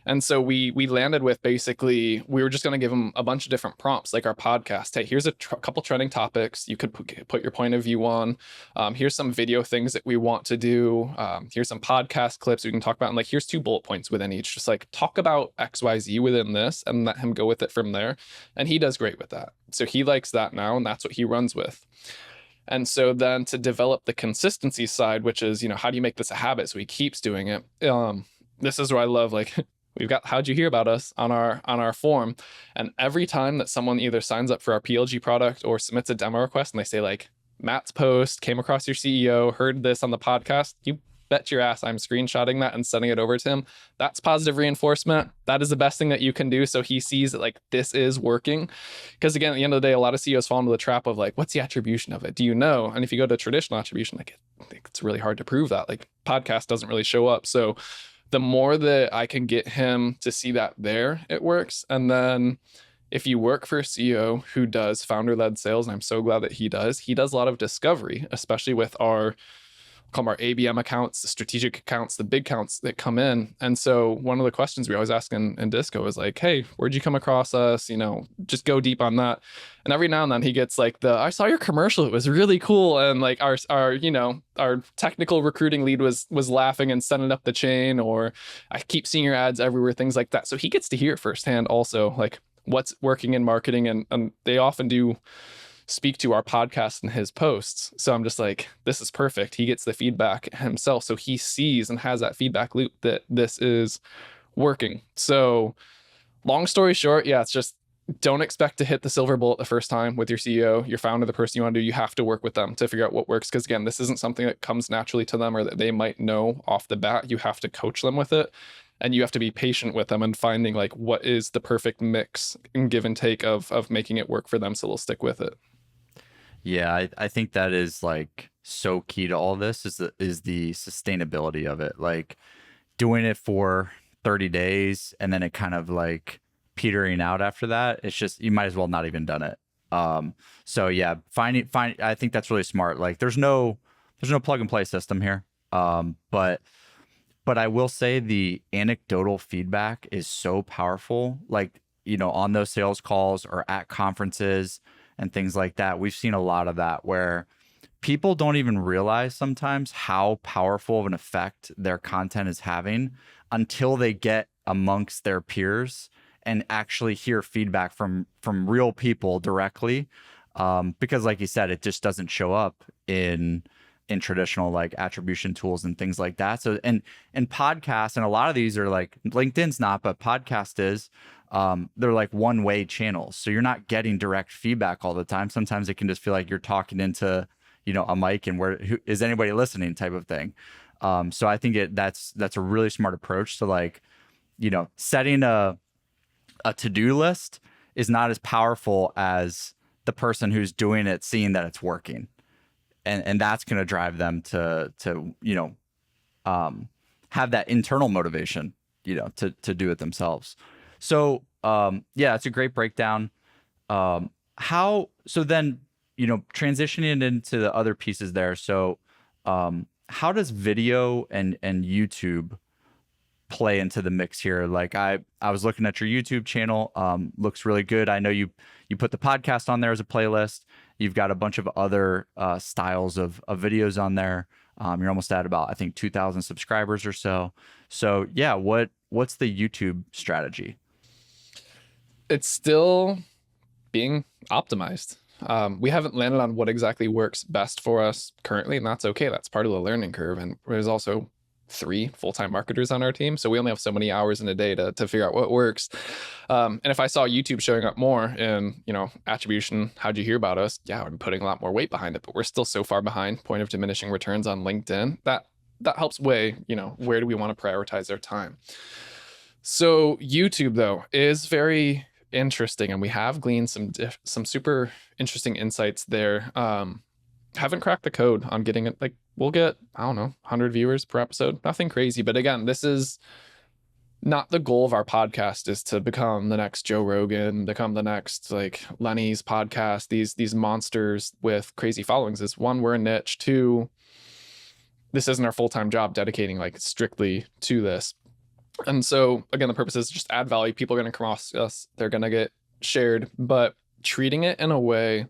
And so we landed with basically, we were just going to give him a bunch of different prompts, like our podcast. Hey, here's a couple trending topics you could put your point of view on. Here's some video things that we want to do. Here's some podcast clips we can talk about. And like, here's 2 bullet points within each. Just like talk about XYZ within this and let him go with it from there. And he does great with that. So he likes that now, and that's what he runs with. And so then to develop the consistency side, which is, how do you make this a habit so he keeps doing it? This is where I love, like, we've got how'd you hear about us on our form. And every time that someone either signs up for our PLG product or submits a demo request and they say like, Matt's post came across your CEO, heard this on the podcast, you bet your ass I'm screenshotting that and sending it over to him. That's positive reinforcement. That is the best thing that you can do. So he sees that like this is working. Because again, at the end of the day, a lot of CEOs fall into the trap of like, what's the attribution of it? Do you know? And if you go to traditional attribution, like it's really hard to prove that. Like podcast doesn't really show up. So the more that I can get him to see that there, it works. And then if you work for a CEO who does founder-led sales, and I'm so glad that he does a lot of discovery, especially with our call them our ABM accounts, the strategic accounts, the big accounts that come in. And so one of the questions we always ask in Disco is like, hey, where'd you come across us? You know, just go deep on that. And every now and then he gets like I saw your commercial. It was really cool. And like our technical recruiting lead was laughing and sending up the chain, or I keep seeing your ads everywhere, things like that. So he gets to hear it firsthand also, like what's working in marketing. And they often do speak to our podcast and his posts. So I'm just like, this is perfect. He gets the feedback himself. So he sees and has that feedback loop that this is working. So long story short, yeah, it's just don't expect to hit the silver bullet the first time with your CEO, your founder, the person you want to do. You have to work with them to figure out what works. Because again, this isn't something that comes naturally to them or that they might know off the bat. You have to coach them with it. And you have to be patient with them and finding like what is the perfect mix and give and take of making it work for them so they'll stick with it. Yeah, I think that is like so key to all this is the sustainability of it. Like doing it for 30 days and then it kind of like petering out after that. It's just you might as well not even done it. So yeah, I think that's really smart. Like there's no plug and play system here. But I will say the anecdotal feedback is so powerful. Like, you know, on those sales calls or at conferences and things like that, we've seen a lot of that where people don't even realize sometimes how powerful of an effect their content is having until they get amongst their peers and actually hear feedback from real people directly. Because like you said, it just doesn't show up in traditional like attribution tools and things like that. So and podcasts, and a lot of these are like LinkedIn's not, but podcast is. They're like one-way channels. So you're not getting direct feedback all the time. Sometimes it can just feel like you're talking into, you know, a mic and who is anybody listening type of thing. So I think that's a really smart approach to like, you know, setting a to-do list is not as powerful as the person who's doing it, seeing that it's working. And that's going to drive them to, you know, have that internal motivation, you know, to do it themselves. So, yeah, it's a great breakdown. So then, you know, transitioning into the other pieces there. So, how does video and YouTube play into the mix here? Like I was looking at your YouTube channel, looks really good. I know you put the podcast on there as a playlist. You've got a bunch of other styles of videos on there. You're almost at about, I think, 2,000 subscribers or so. So yeah, what's the YouTube strategy? It's still being optimized. We haven't landed on what exactly works best for us currently, and that's okay. That's part of the learning curve. And there's also 3 full-time marketers on our team, so we only have so many hours in a day to figure out what works. And if I saw YouTube showing up more in, you know, attribution, how'd you hear about us? Yeah, I'd be putting a lot more weight behind it, but we're still so far behind. Point of diminishing returns on LinkedIn. That helps weigh, you know, where do we want to prioritize our time? So YouTube though is very interesting, and we have gleaned some super interesting insights there. Haven't cracked the code on getting it. Like we'll get, I don't know, 100 viewers per episode, nothing crazy. But again, this is not the goal of our podcast, is to become the next Joe Rogan, become the next like Lenny's podcast, these monsters with crazy followings. Is 1, we're a niche. 2, this isn't our full-time job dedicating like strictly to this. And so again, the purpose is just add value. People are going to come across us, they're going to get shared, but treating it in a way,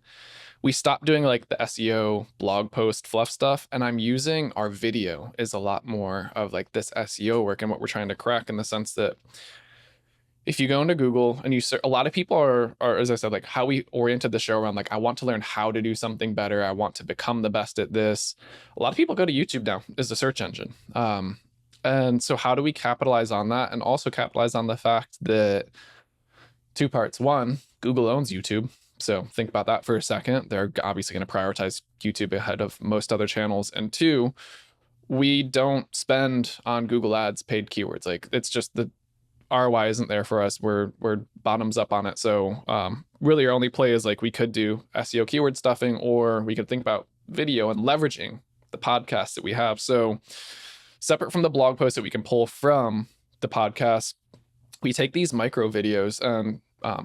we stopped doing like the SEO blog post fluff stuff, and I'm using our video is a lot more of like this SEO work and what we're trying to crack, in the sense that if you go into Google and you search, a lot of people are, as I said, like how we oriented the show around, like, I want to learn how to do something better. I want to become the best at this. A lot of people go to YouTube now as a search engine. And so how do we capitalize on that and also capitalize on the fact that two parts. One, Google owns YouTube. So think about that for a second. They're obviously going to prioritize YouTube ahead of most other channels. And two, we don't spend on Google Ads paid keywords. Like it's just the ROI isn't there for us. We're bottoms up on it. So really our only play is like we could do SEO keyword stuffing, or we could think about video and leveraging the podcasts that we have. So separate from the blog posts that we can pull from the podcast, we take these micro videos and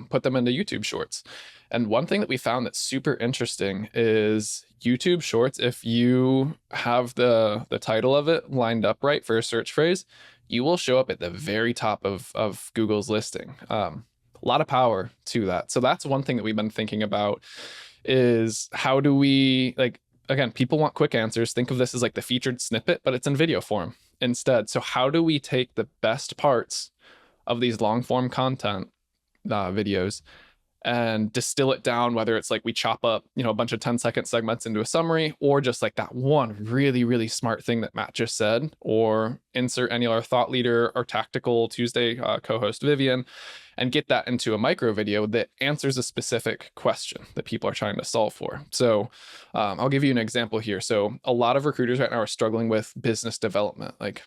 put them into YouTube Shorts. And one thing that we found that's super interesting is YouTube Shorts. If you have the title of it lined up right for a search phrase, you will show up at the very top of Google's listing. A lot of power to that. So that's one thing that we've been thinking about is how do we, like, again, people want quick answers. Think of this as like the featured snippet, but it's in video form instead. So how do we take the best parts of these long form content videos and distill it down, whether it's like we chop up, a bunch of 10-second segments into a summary, or just like that one really, really smart thing that Matt just said, or insert any other thought leader or Tactical Tuesday co-host Vivian, and get that into a micro video that answers a specific question that people are trying to solve for. So I'll give you an example here. So a lot of recruiters right now are struggling with business development. Like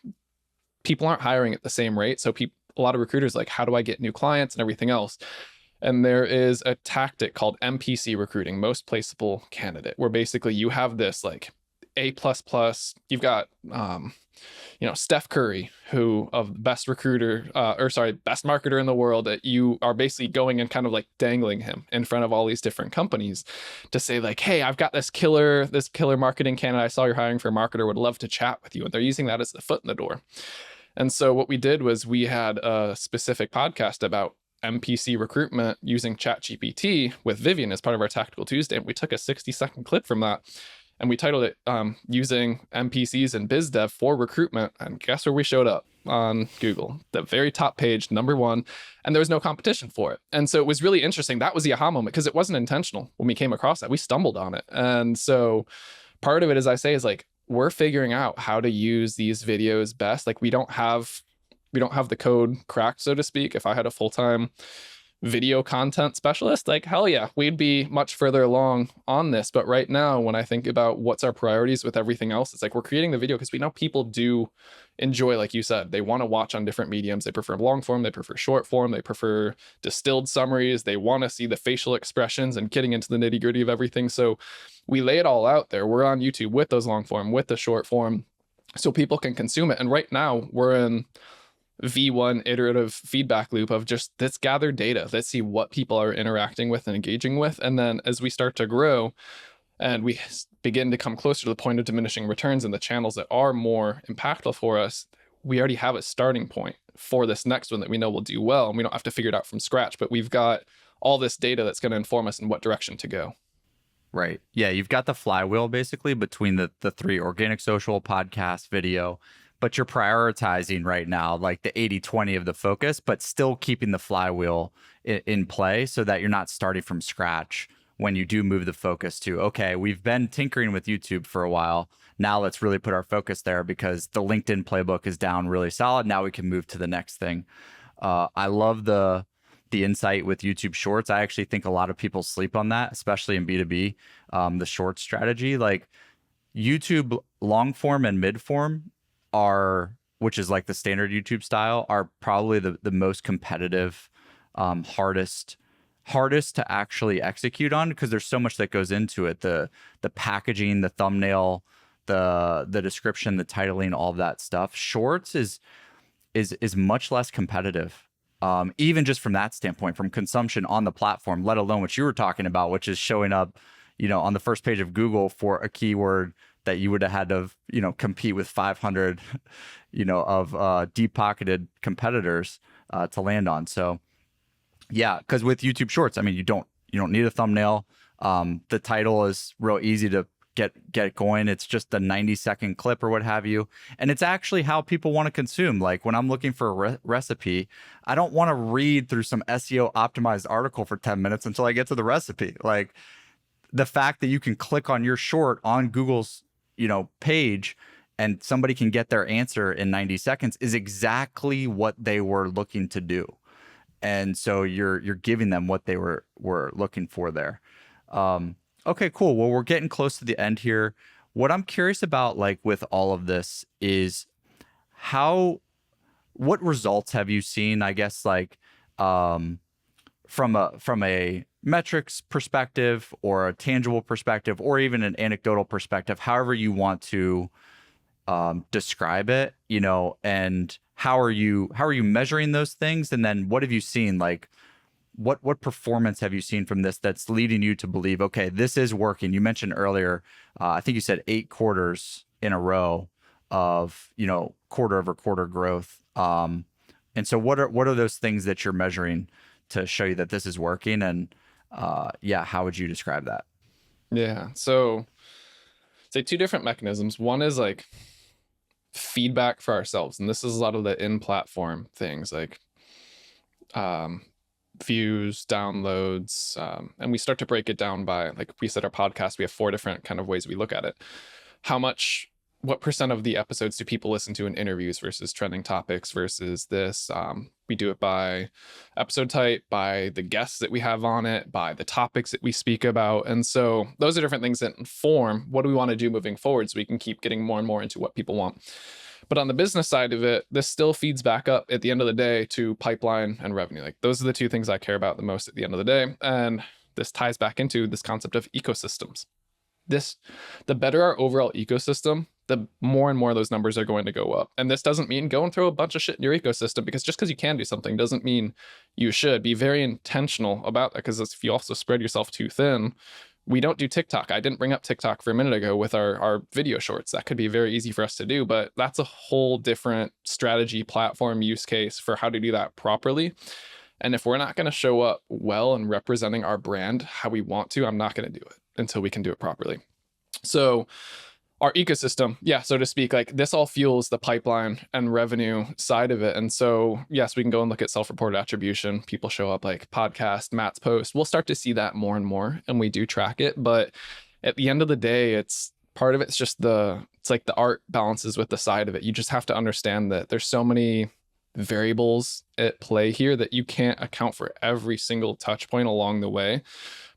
people aren't hiring at the same rate. So a lot of recruiters like, how do I get new clients and everything else? And there is a tactic called MPC recruiting, most placeable candidate, where basically you have this like A++, you've got, Steph Curry, who of best recruiter, best marketer in the world, that you are basically going and kind of like dangling him in front of all these different companies to say like, hey, I've got this killer marketing candidate. I saw you're hiring for a marketer, would love to chat with you. And they're using that as the foot in the door. And so what we did was we had a specific podcast about MPC recruitment using ChatGPT with Vivian as part of our Tactical Tuesday. And we took a 60-second clip from that and we titled it using MPCs and biz dev for recruitment. And guess where we showed up on Google? The very top page, #1, and there was no competition for it. And so it was really interesting. That was the aha moment because it wasn't intentional when we came across that. We stumbled on it. And so part of it, as I say, is like, we're figuring out how to use these videos best. Like we don't have the code cracked, so to speak. If I had a full-time video content specialist, like hell yeah, we'd be much further along on this. But right now, when I think about what's our priorities with everything else, it's like we're creating the video because we know people do enjoy, like you said, they want to watch on different mediums. They prefer long form, they prefer short form, they prefer distilled summaries, they want to see the facial expressions and getting into the nitty-gritty of everything. So we lay it all out there. We're on YouTube with those long form, with the short form, so people can consume it. And right now we're in V1 iterative feedback loop of just let's gather data. Let's see what people are interacting with and engaging with. And then as we start to grow and we begin to come closer to the point of diminishing returns in the channels that are more impactful for us, we already have a starting point for this next one that we know will do well. And we don't have to figure it out from scratch, but we've got all this data that's going to inform us in what direction to go. Right. Yeah. You've got the flywheel basically between the three: organic, social, podcast, video. But you're prioritizing right now like the 80-20 of the focus, but still keeping the flywheel in play so that you're not starting from scratch when you do move the focus to, okay, we've been tinkering with YouTube for a while. Now let's really put our focus there because the LinkedIn playbook is down really solid. Now we can move to the next thing. I love the insight with YouTube Shorts. I actually think a lot of people sleep on that, especially in B2B, the short strategy. Like YouTube long form and mid form which is like the standard YouTube style, are probably the most competitive, hardest to actually execute on because there's so much that goes into it. The packaging, the thumbnail, the description, the titling, all of that stuff. Shorts is much less competitive. Even just from that standpoint, from consumption on the platform, let alone what you were talking about, which is showing up, on the first page of Google for a keyword that you would have had to, compete with 500, of deep-pocketed competitors to land on. So, yeah, because with YouTube Shorts, I mean, you don't need a thumbnail. The title is real easy to get going. It's just a 90-second clip or what have you, and it's actually how people want to consume. Like when I'm looking for a recipe, I don't want to read through some SEO optimized article for 10 minutes until I get to the recipe. Like the fact that you can click on your short on Google's page and somebody can get their answer in 90 seconds is exactly what they were looking to do. And so you're giving them what they were looking for there. Okay, cool. Well, we're getting close to the end here. What I'm curious about, like with all of this, is what results have you seen? I guess like from a metrics perspective or a tangible perspective or even an anecdotal perspective, however you want to describe it, you know, and how are you measuring those things? And then what have you seen? Like what performance have you seen from this that's leading you to believe, okay, this is working? You mentioned earlier, I think you said 8 quarters in a row of, you know, quarter over quarter growth. And so what are those things that you're measuring to show you that this is working? And how would you describe that? Yeah. So say 2 different mechanisms. One is like feedback for ourselves. And this is a lot of the in-platform things like views, downloads. And we start to break it down by, like we said, our podcast, we have 4 different kind of ways we look at it. What percent of the episodes do people listen to in interviews versus trending topics versus this? We do it by episode type, by the guests that we have on it, by the topics that we speak about. And so those are different things that inform what do we want to do moving forward so we can keep getting more and more into what people want. But on the business side of it, this still feeds back up at the end of the day to pipeline and revenue. Like those are the 2 things I care about the most at the end of the day. And this ties back into this concept of ecosystems. The better our overall ecosystem, the more and more those numbers are going to go up. And this doesn't mean go and throw a bunch of shit in your ecosystem, because just because you can do something doesn't mean you should. Be very intentional about that, because if you also spread yourself too thin, we don't do TikTok. I didn't bring up TikTok for a minute ago with our video shorts. That could be very easy for us to do, but that's a whole different strategy, platform, use case for how to do that properly. And if we're not going to show up well and representing our brand how we want to, I'm not going to do it until we can do it properly. So our ecosystem, so to speak, like this all fuels the pipeline and revenue side of it. And so, yes, we can go and look at self-reported attribution. People show up like podcast, Matt's post. We'll start to see that more and more, and we do track it. But at the end of the day, it's part of it's just it's like the art balances with the side of it. You just have to understand that there's so many variables at play here that you can't account for every single touch point along the way.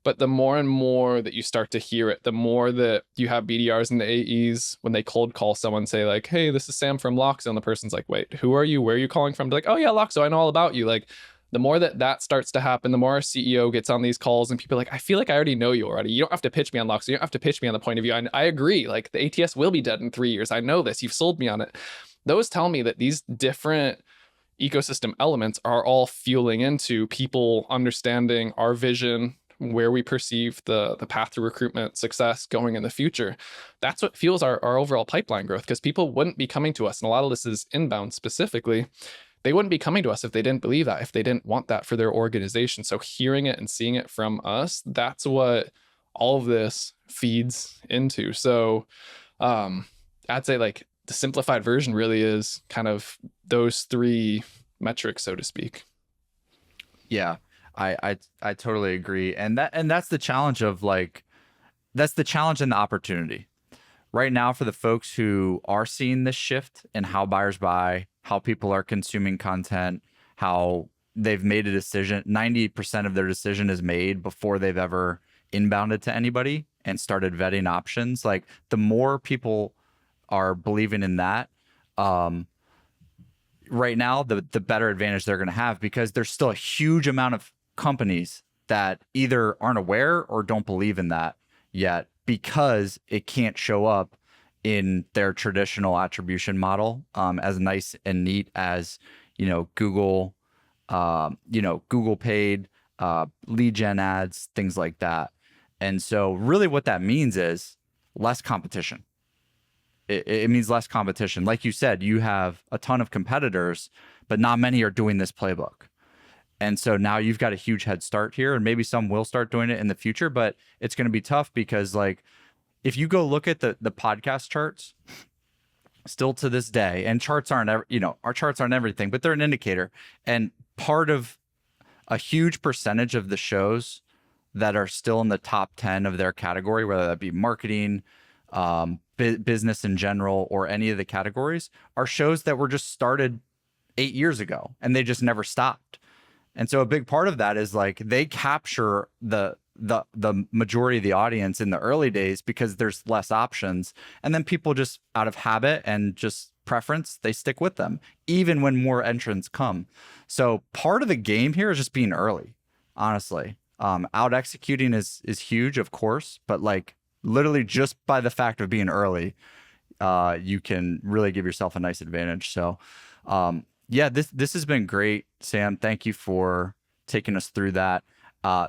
But the more and more that you start to hear it, the more that you have BDRs and the AEs, when they cold call someone, say like, hey, this is Sam from Loxo. And the person's like, wait, who are you? Where are you calling from? They're like, oh yeah, Loxo, I know all about you. Like the more that starts to happen, the more our CEO gets on these calls and people are like, I feel like I already know you already. You don't have to pitch me on Loxo. You don't have to pitch me on the point of view. I agree. Like the ATS will be dead in 3 years. I know this. You've sold me on it. Those tell me that these different ecosystem elements are all fueling into people understanding our vision, where we perceive the path to recruitment success going in the future. That's what fuels our overall pipeline growth, because people wouldn't be coming to us. And a lot of this is inbound specifically. They wouldn't be coming to us if they didn't believe that, if they didn't want that for their organization. So hearing it and seeing it from us, that's what all of this feeds into. So I'd say like the simplified version really is kind of those 3 metrics, so to speak. Yeah. I totally agree. And that's the challenge of that's the challenge and the opportunity right now for the folks who are seeing this shift in how buyers buy, how people are consuming content, how they've made a decision. 90% of their decision is made before they've ever inbounded to anybody and started vetting options. Like the more people are believing in that, right now, the better advantage they're going to have, because there's still a huge amount of companies that either aren't aware or don't believe in that yet, because it can't show up in their traditional attribution model as nice and neat as, Google, Google paid, lead gen ads, things like that. And so really what that means is less competition. It means less competition. Like you said, you have a ton of competitors, but not many are doing this playbook. And so now you've got a huge head start here, and maybe some will start doing it in the future, but it's going to be tough because like if you go look at the podcast charts still to this day, and charts aren't, our charts aren't everything, but they're an indicator. And part of a huge percentage of the shows that are still in the top 10 of their category, whether that be marketing, business in general, or any of the categories, are shows that were just started 8 years ago and they just never stopped. And so a big part of that is like they capture the majority of the audience in the early days because there's less options. And then people just out of habit and just preference, they stick with them, even when more entrants come. So part of the game here is just being early, honestly. Out executing is huge, of course, but like literally just by the fact of being early, you can really give yourself a nice advantage. So yeah, this has been great, Sam. Thank you for taking us through that.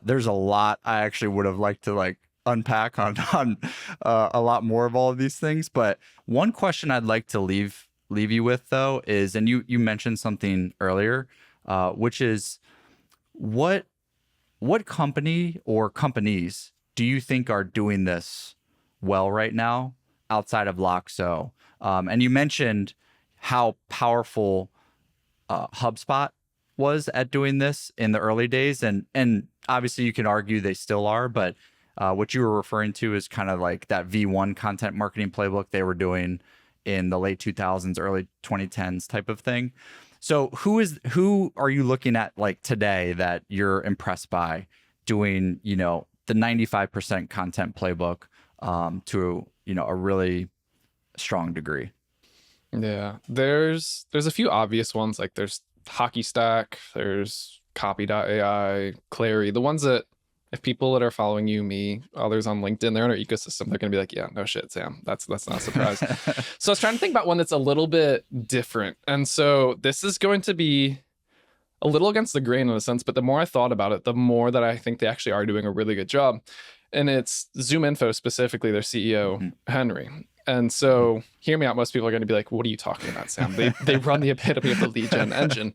There's a lot I actually would have liked to like unpack on a lot more of all of these things. But one question I'd like to leave you with though is, and you mentioned something earlier, which is what company or companies do you think are doing this well right now outside of Loxo? And you mentioned how powerful HubSpot was at doing this in the early days, and obviously you can argue they still are, but what you were referring to is kind of like that V1 content marketing playbook they were doing in the late 2000s, early 2010s type of thing. So who are you looking at like today that you're impressed by doing, you know, the 95% content playbook to, you know, a really strong degree? Yeah, there's a few obvious ones, like there's Hockey Stack, there's Copy.ai, Clary, the ones that if people that are following you, me, others on LinkedIn, they're in our ecosystem, they're gonna be like, yeah, no shit, Sam. That's not a surprise. So I was trying to think about one that's a little bit different. And so this is going to be a little against the grain in a sense, but the more I thought about it, the more that I think they actually are doing a really good job. And it's ZoomInfo, specifically their CEO, Henry. And so hear me out. Most people are going to be like, what are you talking about, Sam? They run the epitome of the lead gen engine.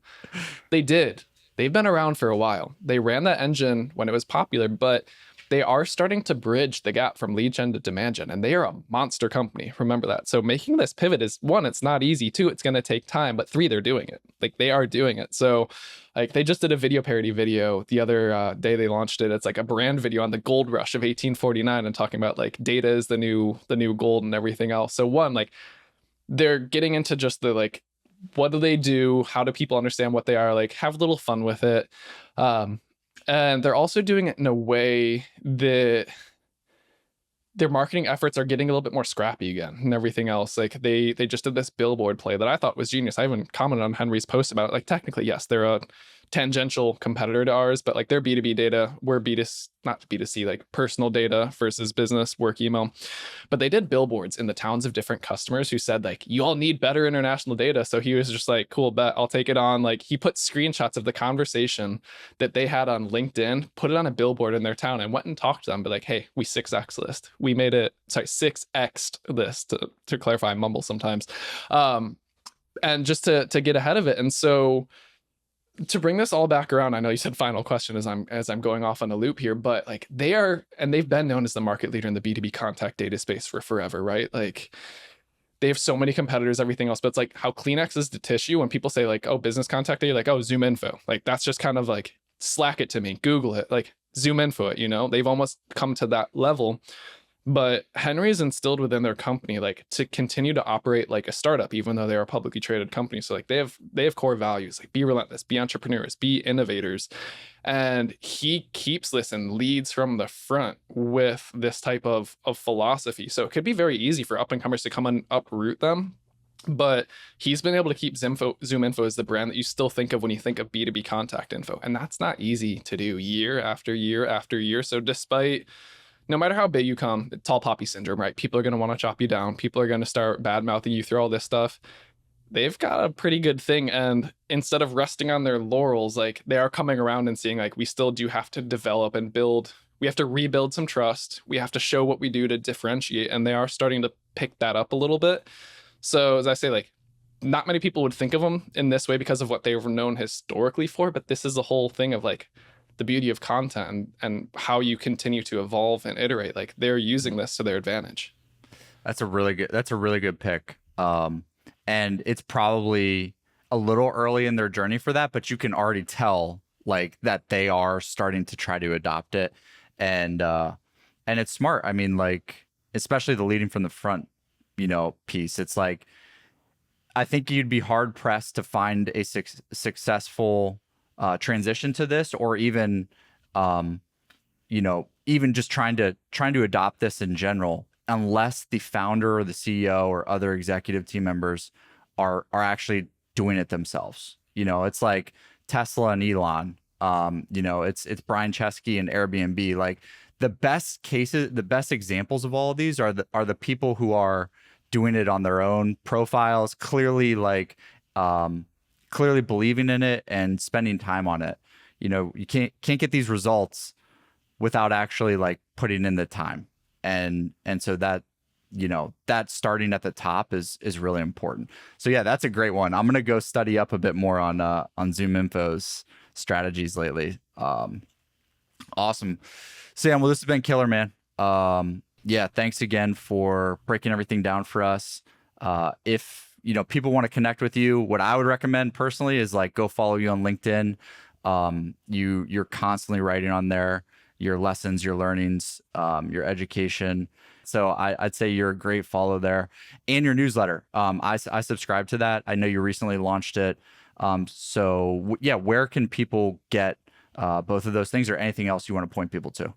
They did. They've been around for a while. They ran that engine when it was popular, but they are starting to bridge the gap from lead gen to demand gen, and they are a monster company. Remember that. So making this pivot is, one, it's not easy. Two, it's going to take time, but three, they're doing it. Like they are doing it. So like they just did a video parody video the other day they launched it. It's like a brand video on the gold rush of 1849 and talking about like data is the new gold and everything else. So one, like they're getting into just the like, what do they do? How do people understand what they are? Like have a little fun with it. And they're also doing it in a way that their marketing efforts are getting a little bit more scrappy again and everything else. Like they just did this billboard play that I thought was genius. I even commented on Henry's post about it. Like technically, yes, they're a tangential competitor to ours, but like their B2B data, we're not B2C, like personal data versus business work email. But they did billboards in the towns of different customers who said like, you all need better international data. So he was just like, cool, bet, I'll take it on. Like he put screenshots of the conversation that they had on LinkedIn, put it on a billboard in their town and went and talked to them. But like, hey, we 6X list. We made it, 6X'd list to clarify, I mumble sometimes. And just to get ahead of it. And so to bring this all back around, I know you said final question as I'm going off on a loop here, but like they've been known as the market leader in the B2B contact data space for forever, right? Like they have so many competitors, everything else, but it's like how Kleenex is to tissue. When people say like, oh, business contact data, like, oh, ZoomInfo, like that's just kind of like, Slack it to me, Google it, like ZoomInfo it, you know, they've almost come to that level. But Henry's instilled within their company like to continue to operate like a startup, even though they're a publicly traded company. So like they have core values, like be relentless, be entrepreneurs, be innovators. And he keeps this and leads from the front with this type of philosophy. So it could be very easy for up and comers to come and uproot them. But he's been able to keep ZoomInfo as the brand that you still think of when you think of B2B contact info. And that's not easy to do year after year after year. So despite no matter how big you come, tall poppy syndrome, right? People are going to want to chop you down. People are going to start bad mouthing you through all this stuff. They've got a pretty good thing. And instead of resting on their laurels, like they are coming around and seeing like, we still do have to develop and build. We have to rebuild some trust. We have to show what we do to differentiate. And they are starting to pick that up a little bit. So as I say, like not many people would think of them in this way because of what they were known historically for. But this is the whole thing of like, the beauty of content and how you continue to evolve and iterate. Like they're using this to their advantage. That's a really good pick. And it's probably a little early in their journey for that, but you can already tell like that they are starting to try to adopt it. And it's smart. I mean, like especially the leading from the front, piece. It's like, I think you'd be hard pressed to find a successful transition to this, or even, even just trying to adopt this in general, unless the founder or the CEO or other executive team members are actually doing it themselves. It's like Tesla and Elon. It's Brian Chesky and Airbnb. Like, the best cases, the best examples of all of these are the people who are doing it on their own profiles, clearly clearly believing in it and spending time on it. You can't get these results without actually like putting in the time. And so that, that starting at the top is really important. So yeah, that's a great one. I'm going to go study up a bit more on ZoomInfo's strategies lately. Awesome. Sam, well, this has been killer, man. Yeah, thanks again for breaking everything down for us. If people want to connect with you, what I would recommend personally is like go follow you on LinkedIn. You're constantly writing on there your lessons, your learnings, your education. So I'd say you're a great follow there, and your newsletter. I subscribe to that. I know you recently launched it. So yeah, where can people get both of those things, or anything else you want to point people to?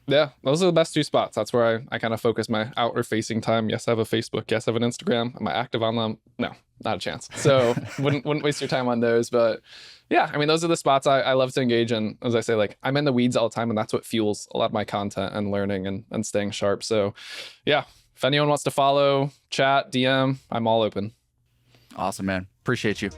Yeah, those are the best two spots. That's where I kind of focus my outward facing time. Yes, I have a Facebook. Yes, I have an Instagram. Am I active on them? No, not a chance. So wouldn't waste your time on those. But yeah, I mean, those are the spots I love to engage in. As I say, like, I'm in the weeds all the time, and that's what fuels a lot of my content and learning and staying sharp. So yeah, if anyone wants to follow, chat, DM, I'm all open. Awesome, man. Appreciate you.